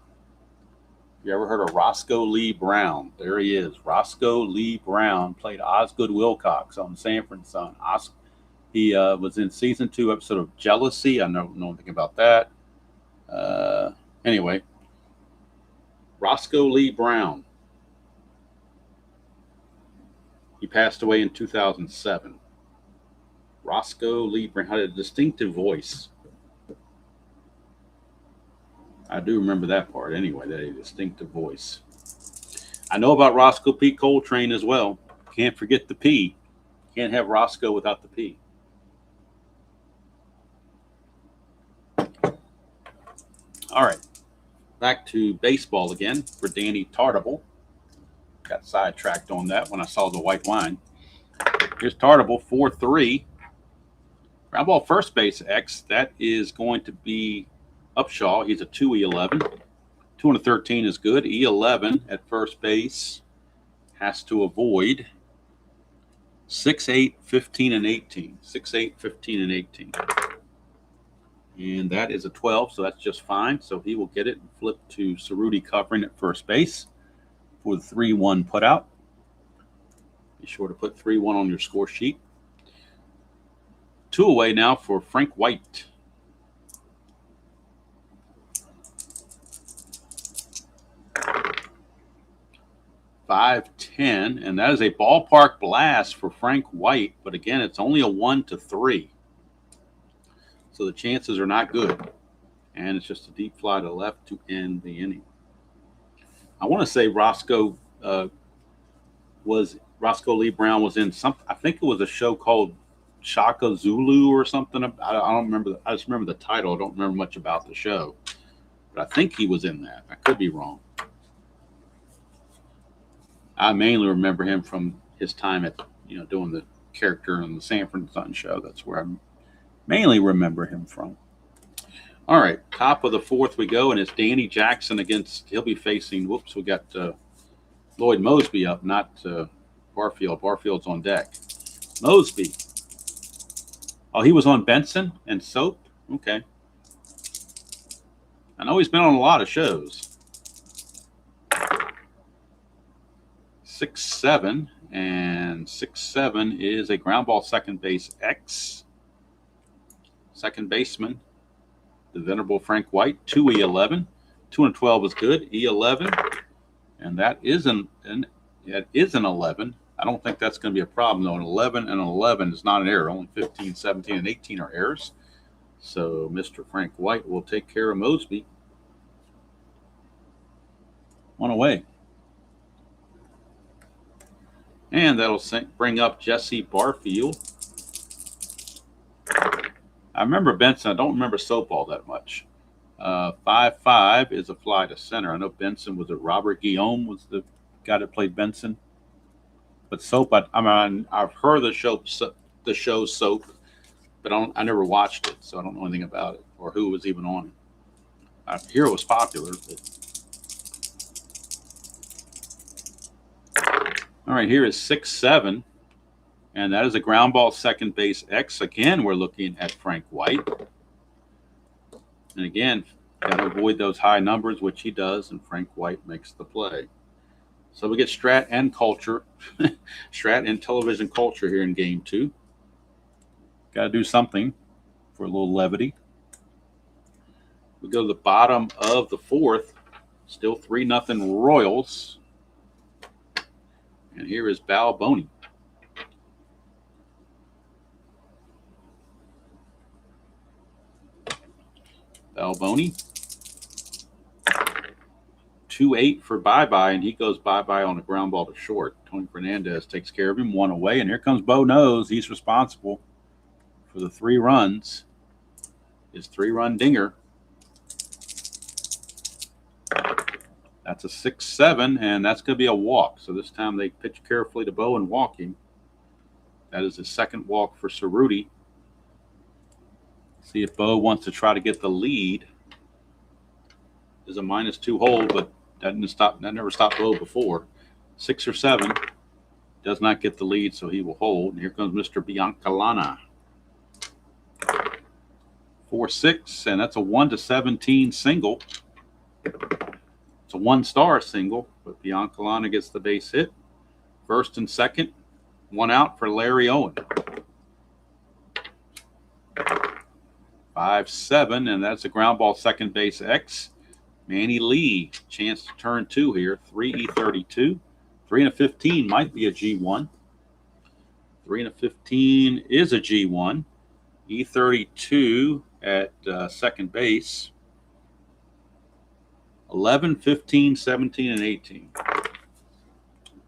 You ever heard of Roscoe Lee Brown? There he is. Roscoe Lee Brown played Osgood Wilcox on Sanford and Son. He was in season 2 episode of Jealousy. I don't know anything about that. Anyway, Roscoe Lee Brown. He passed away in 2007. Roscoe Lee Brown had a distinctive voice. I do remember that part anyway, that a distinctive voice. I know about Roscoe P. Coltrane as well. Can't forget the P. Can't have Roscoe without the P. All right. Back to baseball again for Danny Tartable. Got sidetracked on that when I saw the white wine. Here's Tartable, 4-3. Ground ball first base X. That is going to be Upshaw. He's a 2E11. 2 and a 13 is good. E11 at first base has to avoid 6-8, 15, and 18. 6-8, 15, and 18. And that is a 12, so that's just fine. So he will get it and flip to Cerruti covering at first base for the 3-1 putout. Be sure to put 3-1 on your score sheet. 2 away now for Frank White. .510, and that is a ballpark blast for Frank White. But again, it's only a 1-3. So the chances are not good. And it's just a deep fly to left to end the inning. I want to say Roscoe Lee Brown was in something. I think it was a show called Shaka Zulu or something. I don't remember. I just remember the title. I don't remember much about the show. But but I think he was in that. I could be wrong. I mainly remember him from his time at, doing the character on the Sanford Sun show. That's where I mainly remember him from. All right, top of the fourth we go, and it's Danny Jackson against, he'll be facing, whoops, we got Lloyd Mosby up, not Barfield. Barfield's on deck. Mosby. Oh, he was on Benson and Soap? Okay. I know he's been on a lot of shows. 6'7", and 6'7" is a ground ball second base X. Second baseman, the venerable Frank White, 2E11. 2 and 12 is good. E11, and that is an 11. I don't think that's going to be a problem, though. An 11 and an 11 is not an error. Only 15, 17, and 18 are errors. So Mr. Frank White will take care of Mosby. One away. And that'll bring up Jesse Barfield. I remember Benson. I don't remember Soap all that much. 5-5 is a fly to center. I know Benson was it. Robert Guillaume was the guy that played Benson. But Soap, I've heard the show Soap, but I never watched it, so I don't know anything about it or who was even on it. I hear it was popular. But... All right, here is 6'7", and that is a ground ball second base X. Again, we're looking at Frank White. And again, got to avoid those high numbers, which he does, and Frank White makes the play. So we get Strat and culture, Strat and television culture here in game 2. Got to do something for a little levity. We go to the bottom of the fourth, still 3-0 Royals. And here is Balboni. Balboni. 2-8 for bye-bye, and he goes bye-bye on a ground ball to short. Tony Fernandez takes care of him, 1 away, and here comes Bo Nose. He's responsible for the 3 runs. His 3-run dinger. That's a 6-7, and that's going to be a walk. So this time they pitch carefully to Bo and walk him. That is his second walk for Cerruti. See if Bo wants to try to get the lead. There's a -2 hold, but that never stopped Bo before. 6 or 7. Does not get the lead, so he will hold. And here comes Mr. Biancalana. 4-6, and that's a 1-17 single. It's a 1-star single, but Biancalana gets the base hit. First and second, 1 out for Larry Owen. 5-7, and that's a ground ball second base X. Manny Lee, chance to turn 2 here. 3E32. 3-15 might be a G1. 3-15 is a G1. E32 at second base. 11, 15, 17, and 18.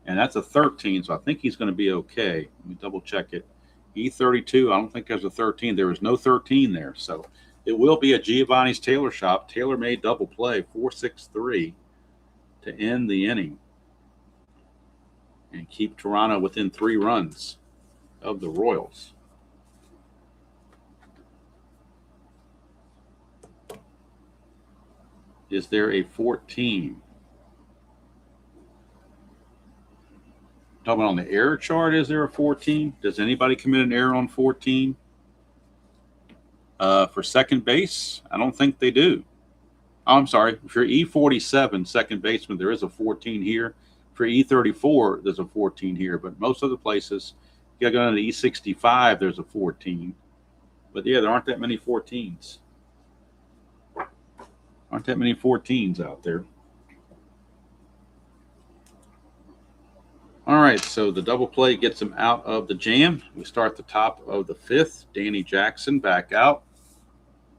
And that's a 13, so I think he's going to be okay. Let me double check it. E32, I don't think there's a 13. There is no 13 there. So it will be a Giovanni's Tailor Shop, tailor-made double play, 4-6-3 to end the inning. And keep Toronto within 3 runs of the Royals. Is there a 14? Talking on the error chart, is there a 14? Does anybody commit an error on 14? For second base, I don't think they do. Oh, I'm sorry. For E47, second baseman, there is a 14 here. For E34, there's a 14 here. But most other places, you got to go down to E65, there's a 14. But yeah, there aren't that many 14s. Aren't that many 14s out there. All right, so the double play gets him out of the jam. We start the top of the 5th. Danny Jackson back out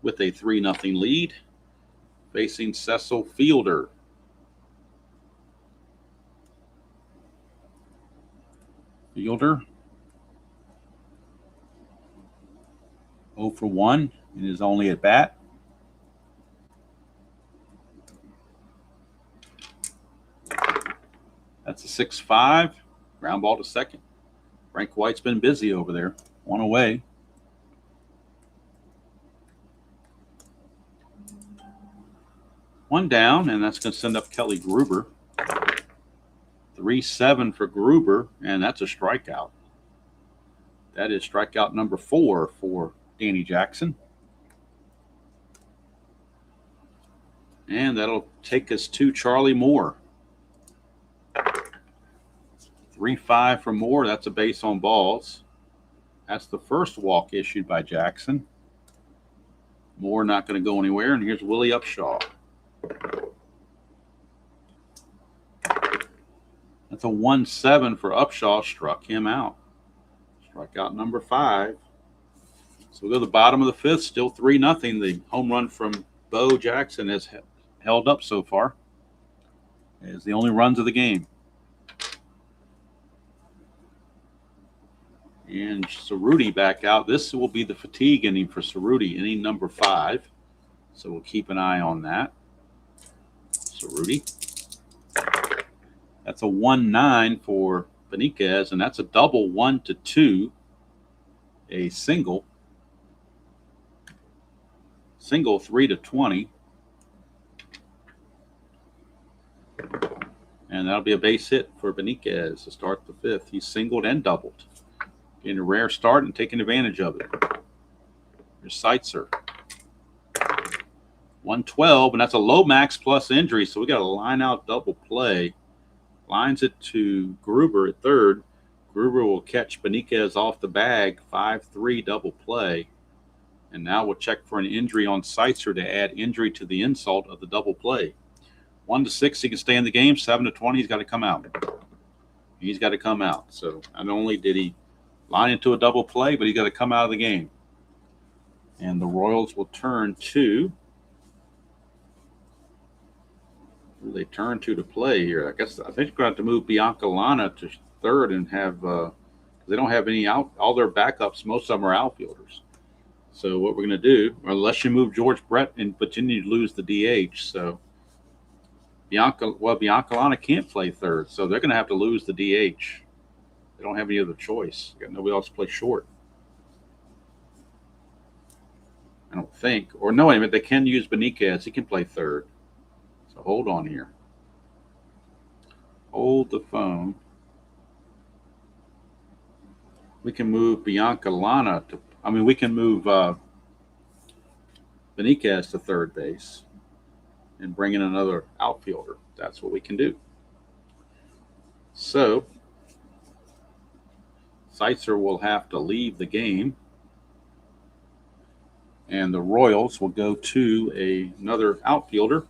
with a 3-0 lead, facing Cecil Fielder. Fielder 0 for 1 in his only at bat. That's a 6-5. Ground ball to second. Frank White's been busy over there. One away. One down, and that's going to send up Kelly Gruber. 3-7 for Gruber, and that's a strikeout. That is strikeout number 4 for Danny Jackson. And that'll take us to Charlie Moore. 3-5 for Moore. That's a base on balls. That's the first walk issued by Jackson. Moore not going to go anywhere. And here's Willie Upshaw. That's a 1-7 for Upshaw. Struck him out. Strikeout number 5. So we go to the bottom of the 5th. Still 3-0. The home run from Bo Jackson has held up so far. It's the only runs of the game. And Cerruti back out. This will be the fatigue inning for Cerruti, inning number 5. So we'll keep an eye on that. Cerruti. That's a 1-9 for Beniquez, and that's a double 1-2. A single. Single 3-20. And that'll be a base hit for Beniquez to start the 5th. He's singled and doubled. Getting a rare start and taking advantage of it. Here's Seitzer. 112, and that's a Lomax plus injury, so we got a line-out double play. Lines it to Gruber at third. Gruber will catch Beniquez off the bag, 5-3 double play. And now we'll check for an injury on Seitzer to add injury to the insult of the double play. 1-6, he can stay in the game. 7-20, he's got to come out. He's got to come out. So not only did he line into a double play, but he's got to come out of the game. And the Royals will turn to who they turn to play here. I think they're going to have to move Bianca Lana to third and have they don't have any out. All their backups, most of them are outfielders. So what we're going to do, unless you move George Brett and but you need to lose the DH. So Bianca Lana can't play third, so they're going to have to lose the DH. They don't have any other choice. They got nobody else to play short. I don't think. Or no, anyway, they can use Beniquez. He can play third. So hold on here. Hold the phone. We can move Bianca Lana to, we can move Beniquez to third base and bring in another outfielder. That's what we can do. So Seitzer will have to leave the game. And the Royals will go to another outfielder.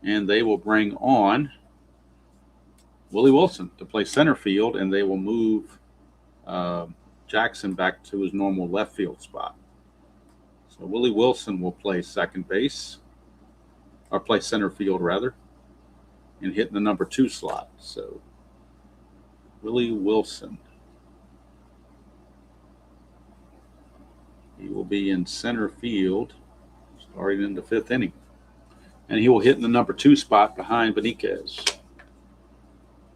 And they will bring on Willie Wilson to play center field. And they will move Jackson back to his normal left field spot. So Willie Wilson will play second base. Or play center field, rather. And hit in the number 2 slot. So Willie Wilson. He will be in center field starting in the 5th inning. And he will hit in the number 2 spot behind Beniquez.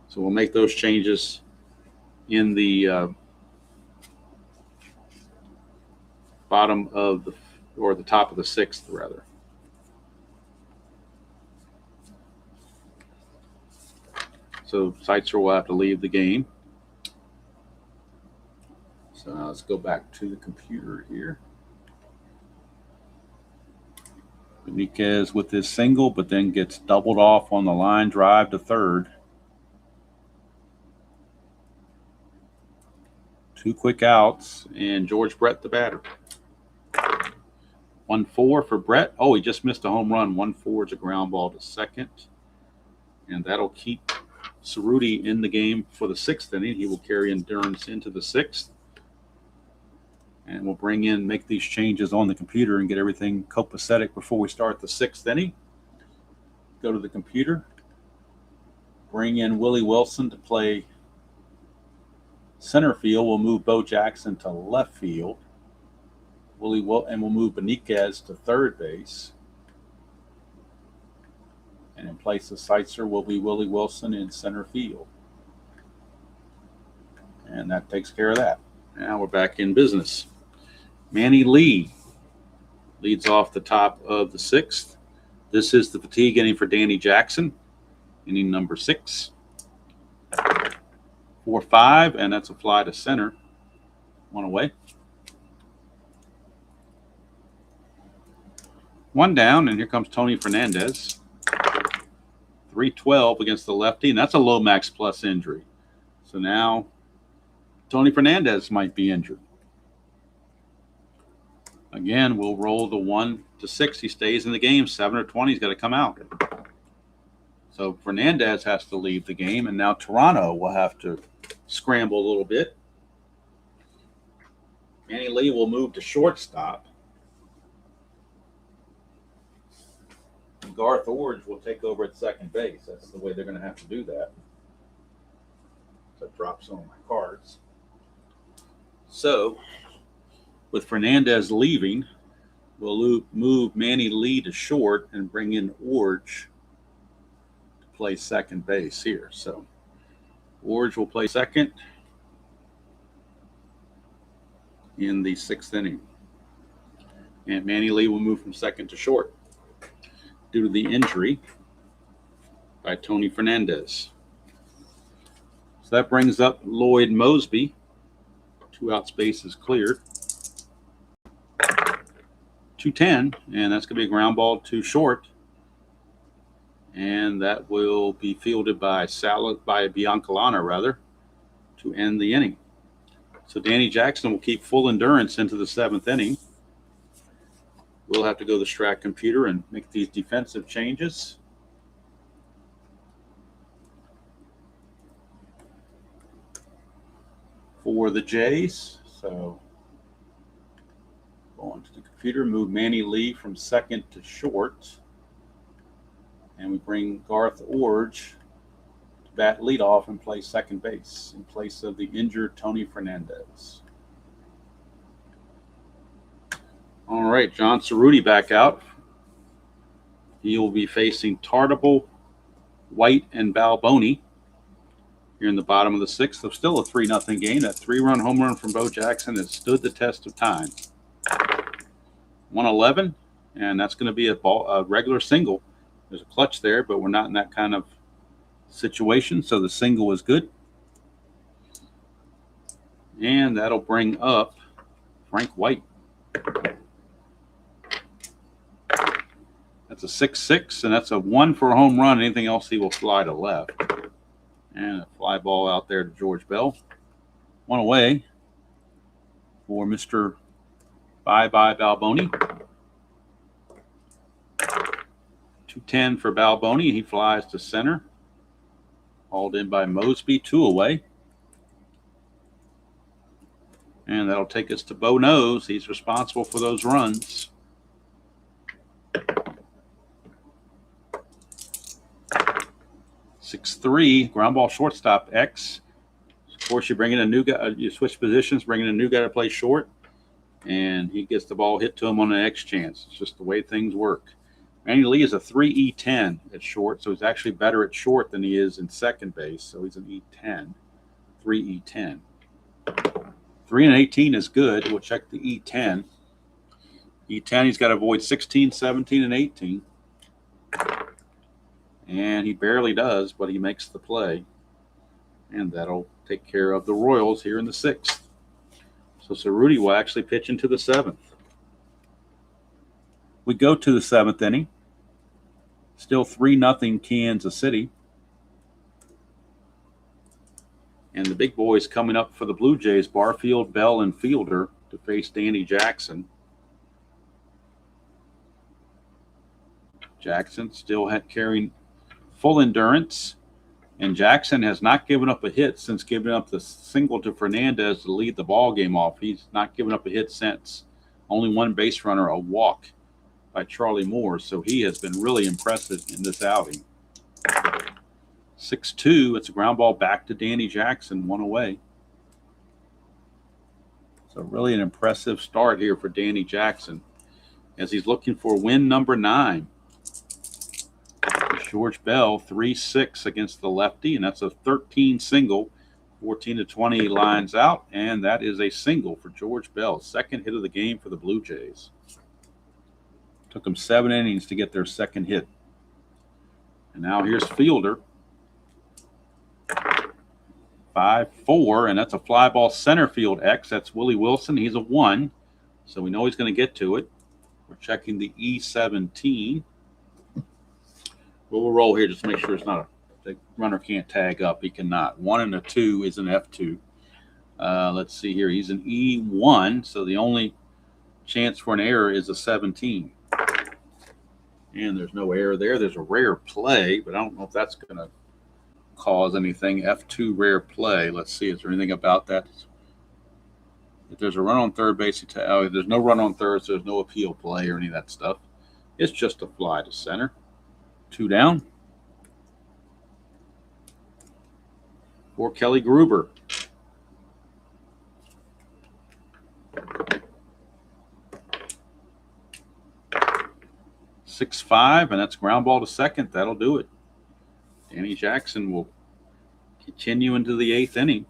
So we'll make those changes in the bottom of the, or the top of the 6th, rather. So Seitzer will have to leave the game. So now let's go back to the computer here. Beniquez with his single, but then gets doubled off on the line drive to third. 2 quick outs, and George Brett the batter. 1-4 for Brett. Oh, he just missed a home run. 1-4 is a ground ball to second. And that'll keep Cerruti in the game for the 6th inning. He will carry endurance into the 6th. And we'll make these changes on the computer and get everything copacetic before we start the 6th inning. Go to the computer. Bring in Willie Wilson to play center field. We'll move Bo Jackson to left field. And we'll move Beniquez to third base. And in place of Seitzer will be Willie Wilson in center field. And that takes care of that. Now we're back in business. Manny Lee leads off the top of the 6th. This is the fatigue inning for Danny Jackson, inning number 6. 4-5, and that's a fly to center. 1 away. 1 down, and here comes Tony Fernandez. 3-12 against the lefty, and that's a Lomax plus injury. So now Tony Fernandez might be injured. Again, we'll roll the 1-6. He stays in the game. 7 or 20, he's got to come out. So Fernandez has to leave the game, and now Toronto will have to scramble a little bit. Manny Lee will move to shortstop. Garth Orge will take over at second base. That's the way they're going to have to do that. So I dropped some of my cards. So, with Fernandez leaving, we'll move Manny Lee to short and bring in Orge to play second base here. So, Orge will play second in the 6th inning. And Manny Lee will move from second to short due to the injury by Tony Fernandez. So that brings up Lloyd Mosby. 2 out spaces cleared. 2-10, and that's going to be a ground ball to short. And that will be fielded by Biancalana, to end the inning. So Danny Jackson will keep full endurance into the 7th inning. We'll have to go to the Strat computer and make these defensive changes. For the Jays. So go on to the computer, move Manny Lee from second to short. And we bring Garth Orge to bat leadoff and play second base in place of the injured Tony Fernandez. All right, John Cerruti back out. He will be facing Tartable, White, and Balboni here in the bottom of the 6th. So still a 3-0 game. That 3-run home run from Bo Jackson has stood the test of time. 111, and that's going to be a regular single. There's a clutch there, but we're not in that kind of situation, so the single is good. And that'll bring up Frank White. That's a 6-6, and that's a 1 for a home run. Anything else, he will fly to left. And a fly ball out there to George Bell. 1 away for Mr. Bye-Bye Balboni. 2-10 for Balboni. He flies to center. Hauled in by Mosby. 2 away. And that'll take us to Bo Nose. He's responsible for those runs. (6-3) ground ball shortstop X. Of course, you bring in a new guy. You switch positions, bring in a new guy to play short, and he gets the ball hit to him on an X chance. It's just the way things work. Manny Lee is a 3E10 at short, so he's actually better at short than he is in second base. So he's an E10, 3E10. 3 and 18 is good. We'll check the E10. E10, he's got to avoid 16, 17, and 18. And he barely does, but he makes the play. And that'll take care of the Royals here in the 6th. So Cerruti will actually pitch into the 7th. We go to the 7th inning. Still 3-0 Kansas City. And the big boys coming up for the Blue Jays, Barfield, Bell, and Fielder to face Danny Jackson. Jackson still carrying full endurance. And Jackson has not given up a hit since giving up the single to Fernandez to lead the ball game off. He's not given up a hit since. Only 1 base runner, a walk by Charlie Moore. So he has been really impressive in this outing. 6-2. It's a ground ball back to Danny Jackson, 1 away. So really an impressive start here for Danny Jackson as he's looking for win number 9. George Bell, 3-6 against the lefty, and that's a 13 single. 14-20 lines out, and that is a single for George Bell. Second hit of the game for the Blue Jays. Took them 7 innings to get their second hit. And now here's Fielder. 5-4, and that's a fly ball center field X. That's Willie Wilson. He's a 1, so we know he's going to get to it. We're checking the E17. We'll roll here just to make sure it's not the runner can't tag up. He cannot. 1 and a 2 is an F2. Let's see here. He's an E1, so the only chance for an error is a 17. And there's no error there. There's a rare play, but I don't know if that's going to cause anything. F2 rare play. Let's see. Is there anything about that? If there's a run on third base, there's no run on third, so there's no appeal play or any of that stuff. It's just a fly to center. 2 down. For Kelly Gruber. .65, and that's ground ball to second. That'll do it. Danny Jackson will continue into the 8th inning.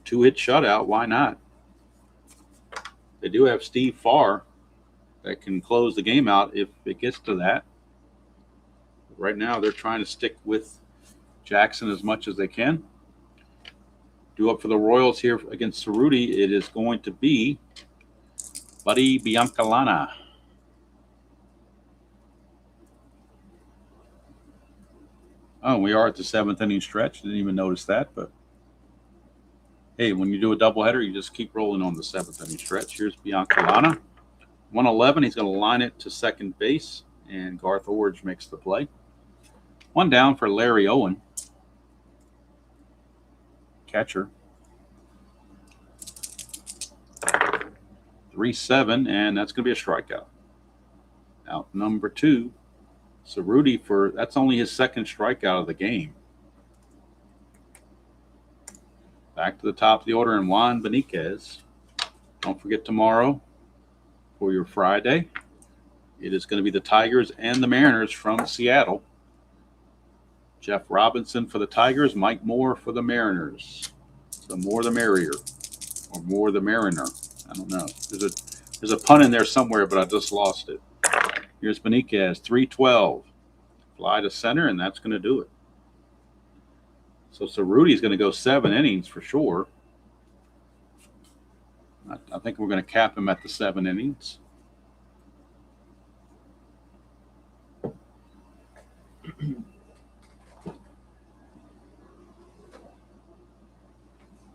2-hit shutout. Why not? They do have Steve Farr that can close the game out if it gets to that. Right now, they're trying to stick with Jackson as much as they can. Due up for the Royals here against Cerruti, it is going to be Buddy Biancalana. Oh, we are at the 7th inning stretch. Didn't even notice that, but hey, when you do a doubleheader, you just keep rolling on the 7th inning stretch. Here's Biancalana. 111. He's going to line it to second base, and Garth Orge makes the play. 1 down for Larry Owen, catcher. 3-7, and that's going to be a strikeout. Out number 2. Cerruti that's only his 2nd strikeout of the game. Back to the top of the order, and Juan Beniquez. Don't forget tomorrow for your Friday. It is going to be the Tigers and the Mariners from Seattle. Jeff Robinson for the Tigers, Mike Moore for the Mariners. The more the merrier, or more the mariner. I don't know. There's a pun in there somewhere, but I just lost it. Here's Beniquez, 3-12. Fly to center, and that's going to do it. So Cerruti's going to go 7 innings for sure. I think we're going to cap him at the 7 innings.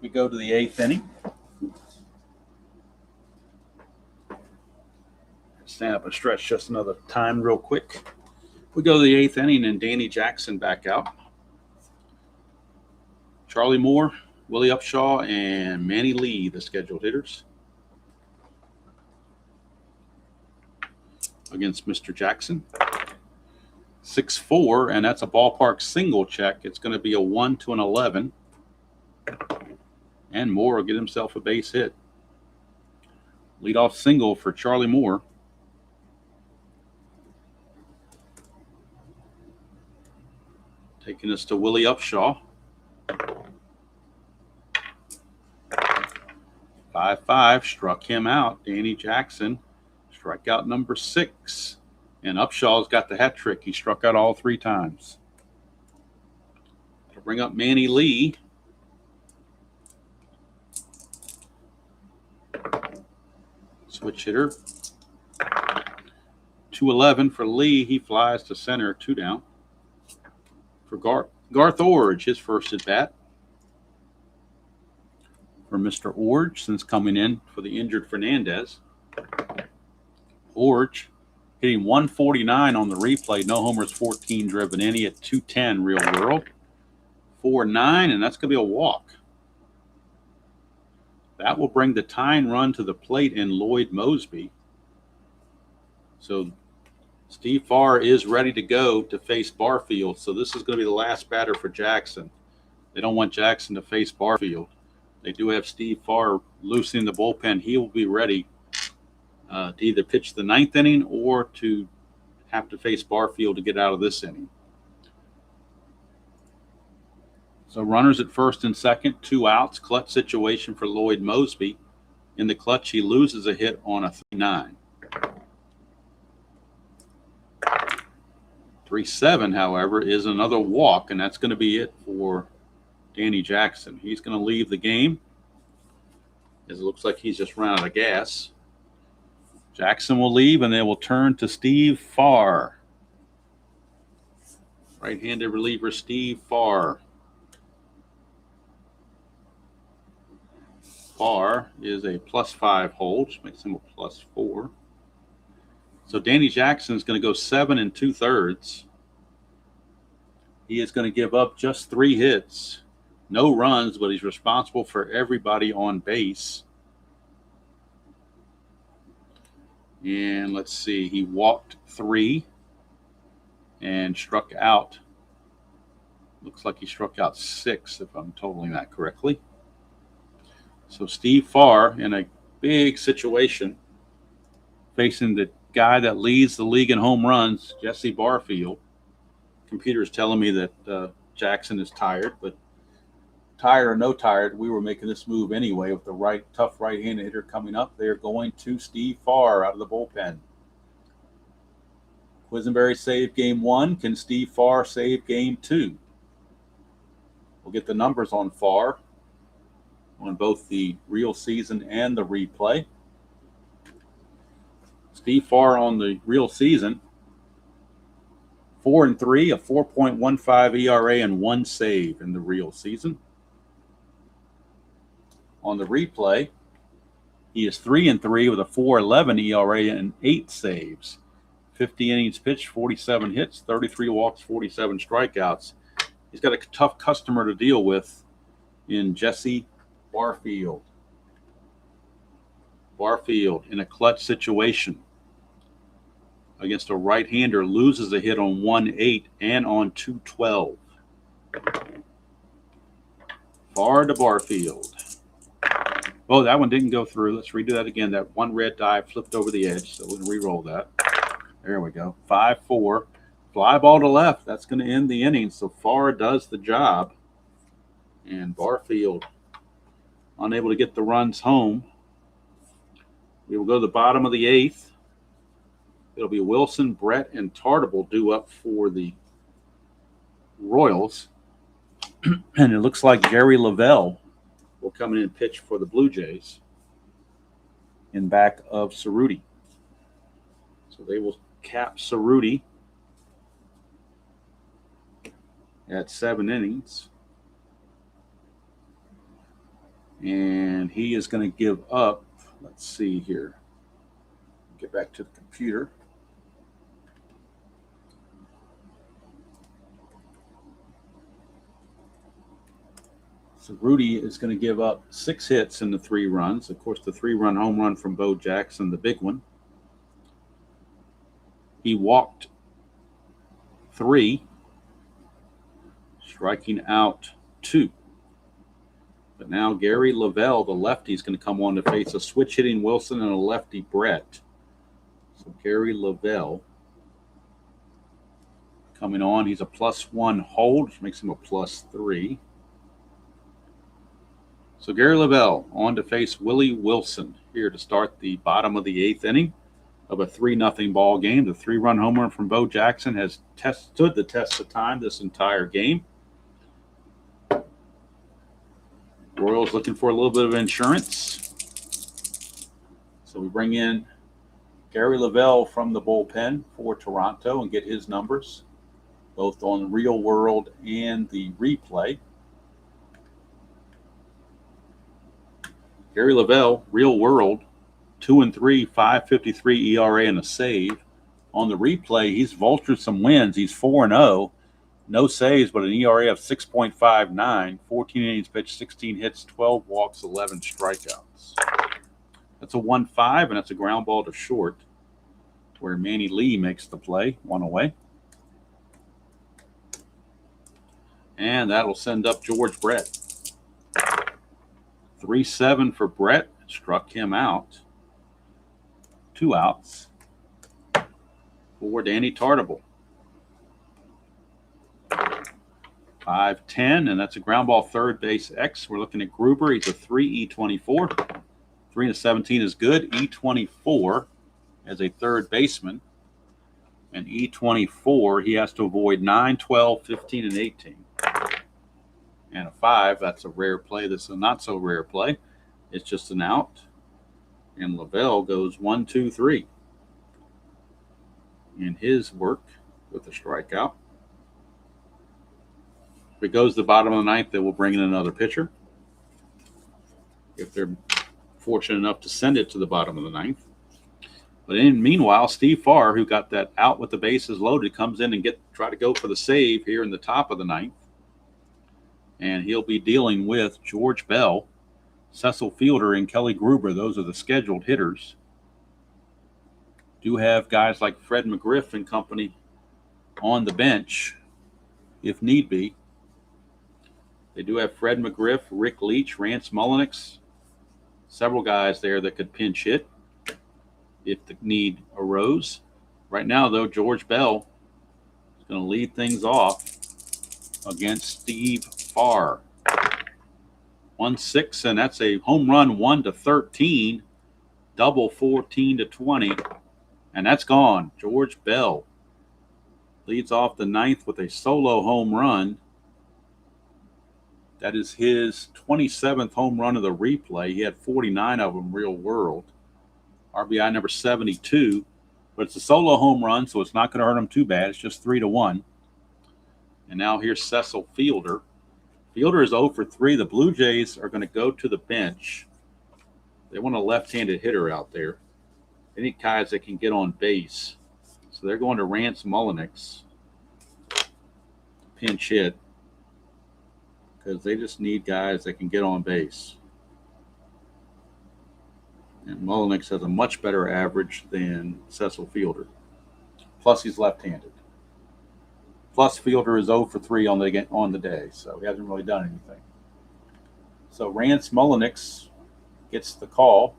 We go to the 8th inning. Stand up and stretch just another time real quick. We go to the 8th inning, and Danny Jackson back out. Charlie Moore, Willie Upshaw, and Manny Lee, the scheduled hitters. Against Mr. Jackson. 6-4, and that's a ballpark single check. It's going to be a 1 to an 11. And Moore will get himself a base hit. Leadoff single for Charlie Moore. Taking us to Willie Upshaw. 5-5, struck him out. Danny Jackson, strikeout number 6. And Upshaw's got the hat trick. He struck out all 3 times. To bring up Manny Lee. Switch hitter. 2-11 for Lee. He flies to center, 2 down. For Garth Orge, his first at bat. For Mr. Orge, since coming in for the injured Fernandez. Orge hitting 149 on the replay. No homers, 14 driven in. He at 210 real world. 4-9, and that's going to be a walk. That will bring the tying run to the plate in Lloyd Mosby. So Steve Farr is ready to go to face Barfield. So this is going to be the last batter for Jackson. They don't want Jackson to face Barfield. They do have Steve Farr loosening the bullpen. He will be ready to either pitch the 9th inning or to have to face Barfield to get out of this inning. So runners at first and second, 2 outs. Clutch situation for Lloyd Mosby. In the clutch, he loses a hit on a 3-9. 3-7, however, is another walk, and that's going to be it for Danny Jackson. He's going to leave the game, as it looks like he's just run out of gas. Jackson will leave, and they will turn to Steve Farr. Right-handed reliever Steve Farr. Farr is a +5 hold, which makes him a +4. So Danny Jackson is going to go 7 2/3. He is going to give up just 3 hits, no runs, but he's responsible for everybody on base. And let's see, he walked 3 and struck out. Looks like he struck out 6, if I'm totaling that correctly. So Steve Farr in a big situation, facing the guy that leads the league in home runs, Jesse Barfield. Computer is telling me that Jackson is tired, but tired or no tired, we were making this move anyway with the tough right-handed hitter coming up. They are going to Steve Farr out of the bullpen. Quisenberry saved game 1. Can Steve Farr save game 2? We'll get the numbers on Farr on both the real season and the replay. Steve Farr on the real season, 4-3, a 4.15 ERA and 1 save in the real season. On the replay, he is 3-3 with a 4.11 ERA and 8 saves. 50 innings pitched, 47 hits, 33 walks, 47 strikeouts. He's got a tough customer to deal with in Jesse Barfield. Barfield in a clutch situation against a right-hander, loses a hit on 1-8 and on 2-12. Farr to Barfield. Oh, that one didn't go through. Let's redo that again. That one red die flipped over the edge, so we'll re-roll that. There we go. 5-4. Fly ball to left. That's going to end the inning. So Farr does the job. And Barfield unable to get the runs home. We will go to the bottom of the 8th. It'll be Wilson, Brett, and Tartable due up for the Royals. And it looks like Gary Lavelle will come in and pitch for the Blue Jays in back of Cerruti. So they will cap Cerruti at 7 innings. And he is going to give up, let's see here. Get back to the computer. So Rudy is going to give up 6 hits in the 3 runs. Of course, the 3-run home run from Bo Jackson, the big one. He walked 3, striking out 2. But now Gary Lavelle, the lefty, is going to come on to face a switch-hitting Wilson and a lefty Brett. So Gary Lavelle coming on. He's a +1 hold, which makes him a +3. So Gary Lavelle on to face Willie Wilson here to start the bottom of the 8th inning of a 3-0 ball game. The 3-run home run from Bo Jackson has stood the test of time this entire game. Royals looking for a little bit of insurance. So we bring in Gary Lavelle from the bullpen for Toronto and get his numbers, both on the real world and the replay. Gary Lavelle, real world, 2-3, 5.53 ERA and a save. On the replay, he's vultured some wins. He's 4-0, no saves, but an ERA of 6.59, 14 innings pitched, 16 hits, 12 walks, 11 strikeouts. That's a 1-5, and that's a ground ball to short, where Manny Lee makes the play, 1 away. And that'll send up George Brett. 3-7 for Brett, struck him out. 2 outs for Danny Tartable. 5-10, and that's a ground ball third base X. We're looking at Gruber. He's a 3 E24. 3-17 is good. E24 as a third baseman. And E24, he has to avoid 9, 12, 15, and 18. And a 5, that's a rare play. This is a not so rare play. It's just an out. And Lavelle goes 1, 2, 3 in his work with a strikeout. If it goes to the bottom of the ninth, they will bring in another pitcher, if they're fortunate enough to send it to the bottom of the ninth. But meanwhile, Steve Farr, who got that out with the bases loaded, comes in and try to go for the save here in the top of the ninth. And he'll be dealing with George Bell, Cecil Fielder, and Kelly Gruber. Those are the scheduled hitters. Do have guys like Fred McGriff and company on the bench if need be. They do have Fred McGriff, Rick Leach, Rance Mullenix, several guys there that could pinch hit if the need arose. Right now, though, George Bell is going to lead things off against Steve Farr. 1-6, and that's a home run 1-13, double 14-20, and that's gone. George Bell leads off the ninth with a solo home run. That is his 27th home run of the replay. He had 49 of them real world. RBI number 72. But it's a solo home run, so it's not going to hurt him too bad. It's just 3-1. And now here's Cecil Fielder. Fielder is 0 for 3. The Blue Jays are going to go to the bench. They want a left-handed hitter out there. They need guys that can get on base. So they're going to Rance Mullenix. Pinch hit. Because they just need guys that can get on base. And Mullenix has a much better average than Cecil Fielder. Plus, he's left-handed. Plus, Fielder is 0 for 3 on the day, so he hasn't really done anything. So Rance Mullenix gets the call.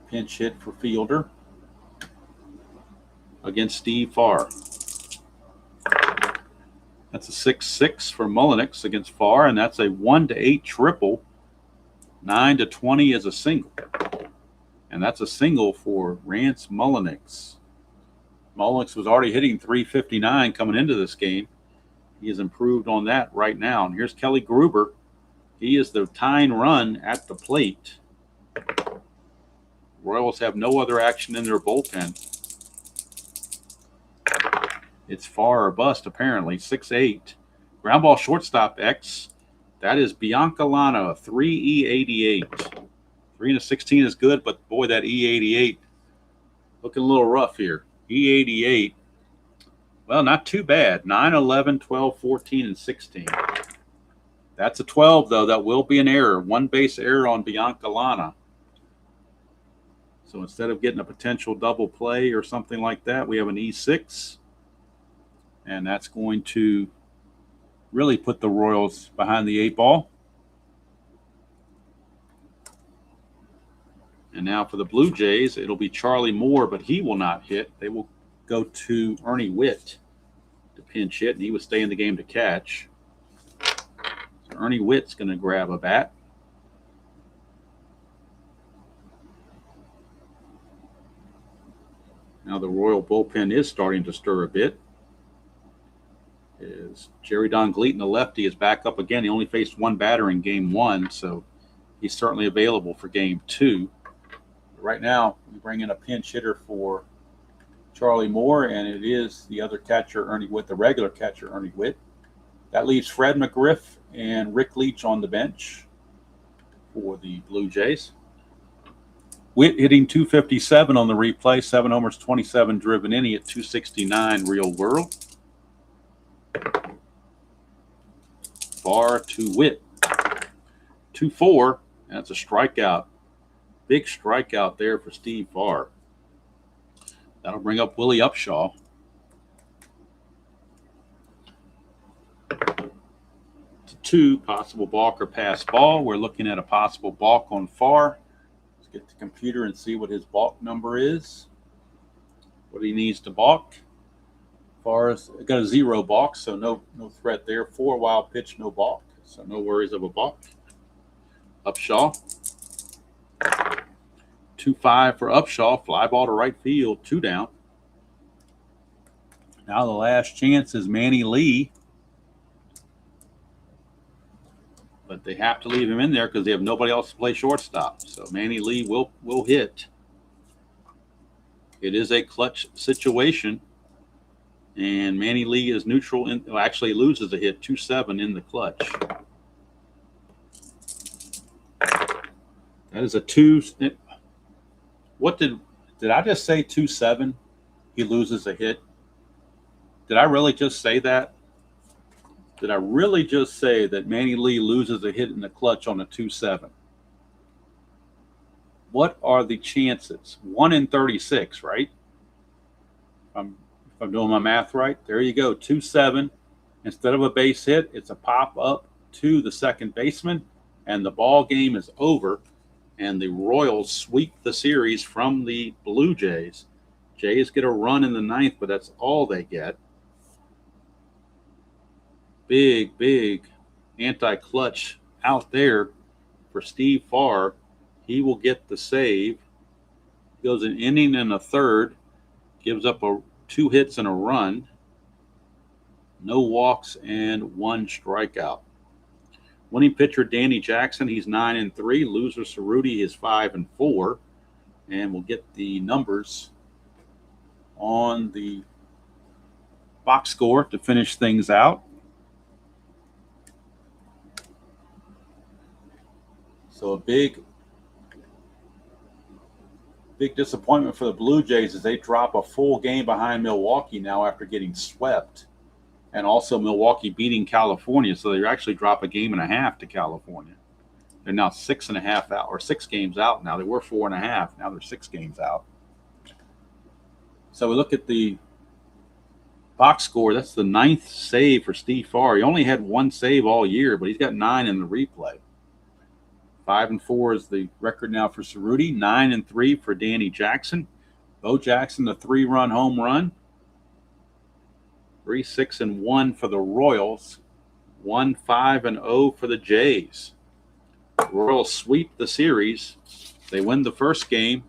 Pinch hit for Fielder against Steve Farr. That's a 6-6 for Mullenix against Farr, and that's a 1-8 triple. 9-20 is a single. And that's a single for Rance Mullenix. Mullenix was already hitting 359 coming into this game. He has improved on that right now. And here's Kelly Gruber. He is the tying run at the plate. Royals have no other action in their bullpen. It's Farr or bust, apparently. 6-8. Ground ball shortstop X. That is Bianca Lana, 3E88. 3-16 is good, but boy, that E88 looking a little rough here. E88, well, not too bad. 9, 11, 12, 14, and 16. That's a 12, though. That will be an error. One base error on Bianca Lana. So instead of getting a potential double play or something like that, we have an E6. And that's going to really put the Royals behind the 8 ball. And now for the Blue Jays, it'll be Charlie Moore, but he will not hit. They will go to Ernie Witt to pinch hit, and he would stay in the game to catch. So Ernie Witt's going to grab a bat. Now the Royal bullpen is starting to stir a bit. Jerry Don Gleaton, the lefty, is back up again. He only faced one batter in game 1, so he's certainly available for game 2. Right now, we bring in a pinch hitter for Charlie Moore, and it is the other catcher, Ernie Witt, the regular catcher, Ernie Witt. That leaves Fred McGriff and Rick Leach on the bench for the Blue Jays. Witt hitting 257 on the replay, 7 homers, 27 driven in. He at 269 real world. Farr to Witt. 2-4, and that's a strikeout. Big strikeout there for Steve Farr. That'll bring up Willie Upshaw. To 2, possible balk or pass ball. We're looking at a possible balk on Farr. Let's get the computer and see what his balk number is. What he needs to balk. far as got a 0 balk, so no threat there. 4 wild pitch, no balk, so no worries of a balk. Upshaw. 2-5 for Upshaw. Fly ball to right field, 2 down. Now the last chance is Manny Lee. But they have to leave him in there because they have nobody else to play shortstop. So Manny Lee will hit. It is a clutch situation. And Manny Lee is neutral. Actually loses a hit, 2-7 in the clutch. That is a 2. What did I just say? 2-7. He loses a hit. Did I really just say that? Did I really just say that Manny Lee loses a hit in the clutch on a 2-7? What are the chances? 1 in 36, right? If I'm doing my math right, there you go. 2-7. Instead of a base hit, it's a pop up to the second baseman, and the ball game is over. And the Royals sweep the series from the Blue Jays. Jays get a run in the 9th, but that's all they get. Big anti-clutch out there for Steve Farr. He will get the save. Goes an inning and a third. Gives up 2 hits and a run. No walks and 1 strikeout. Winning pitcher Danny Jackson, he's 9-3. Loser Cerruti is 5-4. And we'll get the numbers on the box score to finish things out. So a big disappointment for the Blue Jays as they drop a full game behind Milwaukee now after getting swept. And also Milwaukee beating California, so they actually drop a game and a half to California. They're now 6.5 out, or 6 games out now. They were 4.5. Now they're 6 games out. So we look at the box score. That's the 9th save for Steve Farr. He only had 1 save all year, but he's got 9 in the replay. 5-4 is the record now for Cerruti. 9-3 for Danny Jackson. Bo Jackson, the 3-run home run. 3-6-1 for the Royals. 1-5-0 for the Jays. The Royals sweep the series. They win the first game.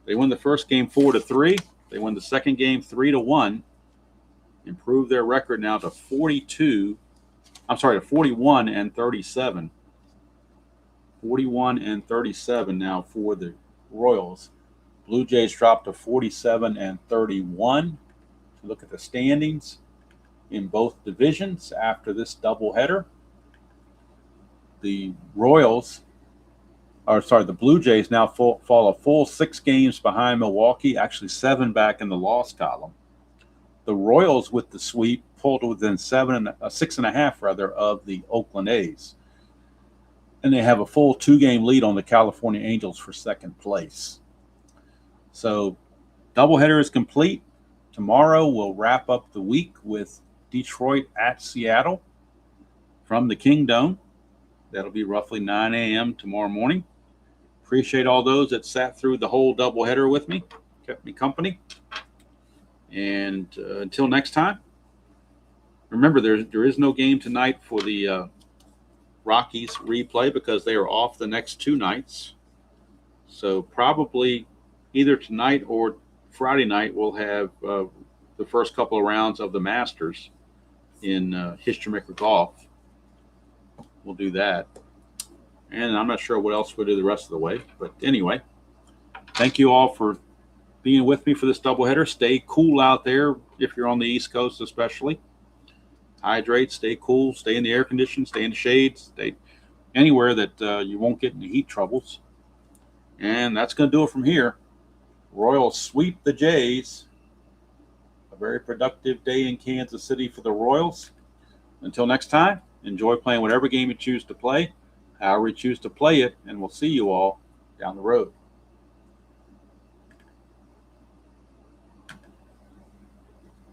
They win the first game 4-3. They win the second game 3-1. Improve their record now to 41-37. 41-37 now for the Royals. Blue Jays dropped to 47-31. Look at the standings in both divisions after this doubleheader. The Blue Jays now fall a full 6 games behind Milwaukee, actually 7 back in the loss column. The Royals with the sweep pulled within 6.5 of the Oakland A's. And they have a full 2-game lead on the California Angels for second place. So doubleheader is complete. Tomorrow we'll wrap up the week with Detroit at Seattle from the Kingdome. That'll be roughly 9 a.m. tomorrow morning. Appreciate all those that sat through the whole doubleheader with me, kept me company. And until next time, remember there is no game tonight for the Rockies replay because they are off the next 2 nights. So probably either tonight or Friday night we'll have the first couple of rounds of the Masters in History Maker Golf. We'll do that. And I'm not sure what else we'll do the rest of the way. But anyway, thank you all for being with me for this doubleheader. Stay cool out there if you're on the East Coast especially. Hydrate, stay cool, stay in the air conditioning, stay in the shade, stay anywhere that you won't get any heat troubles. And that's going to do it from here. Royals sweep the Jays. A very productive day in Kansas City for the Royals. Until next time, enjoy playing whatever game you choose to play, however you choose to play it, and we'll see you all down the road.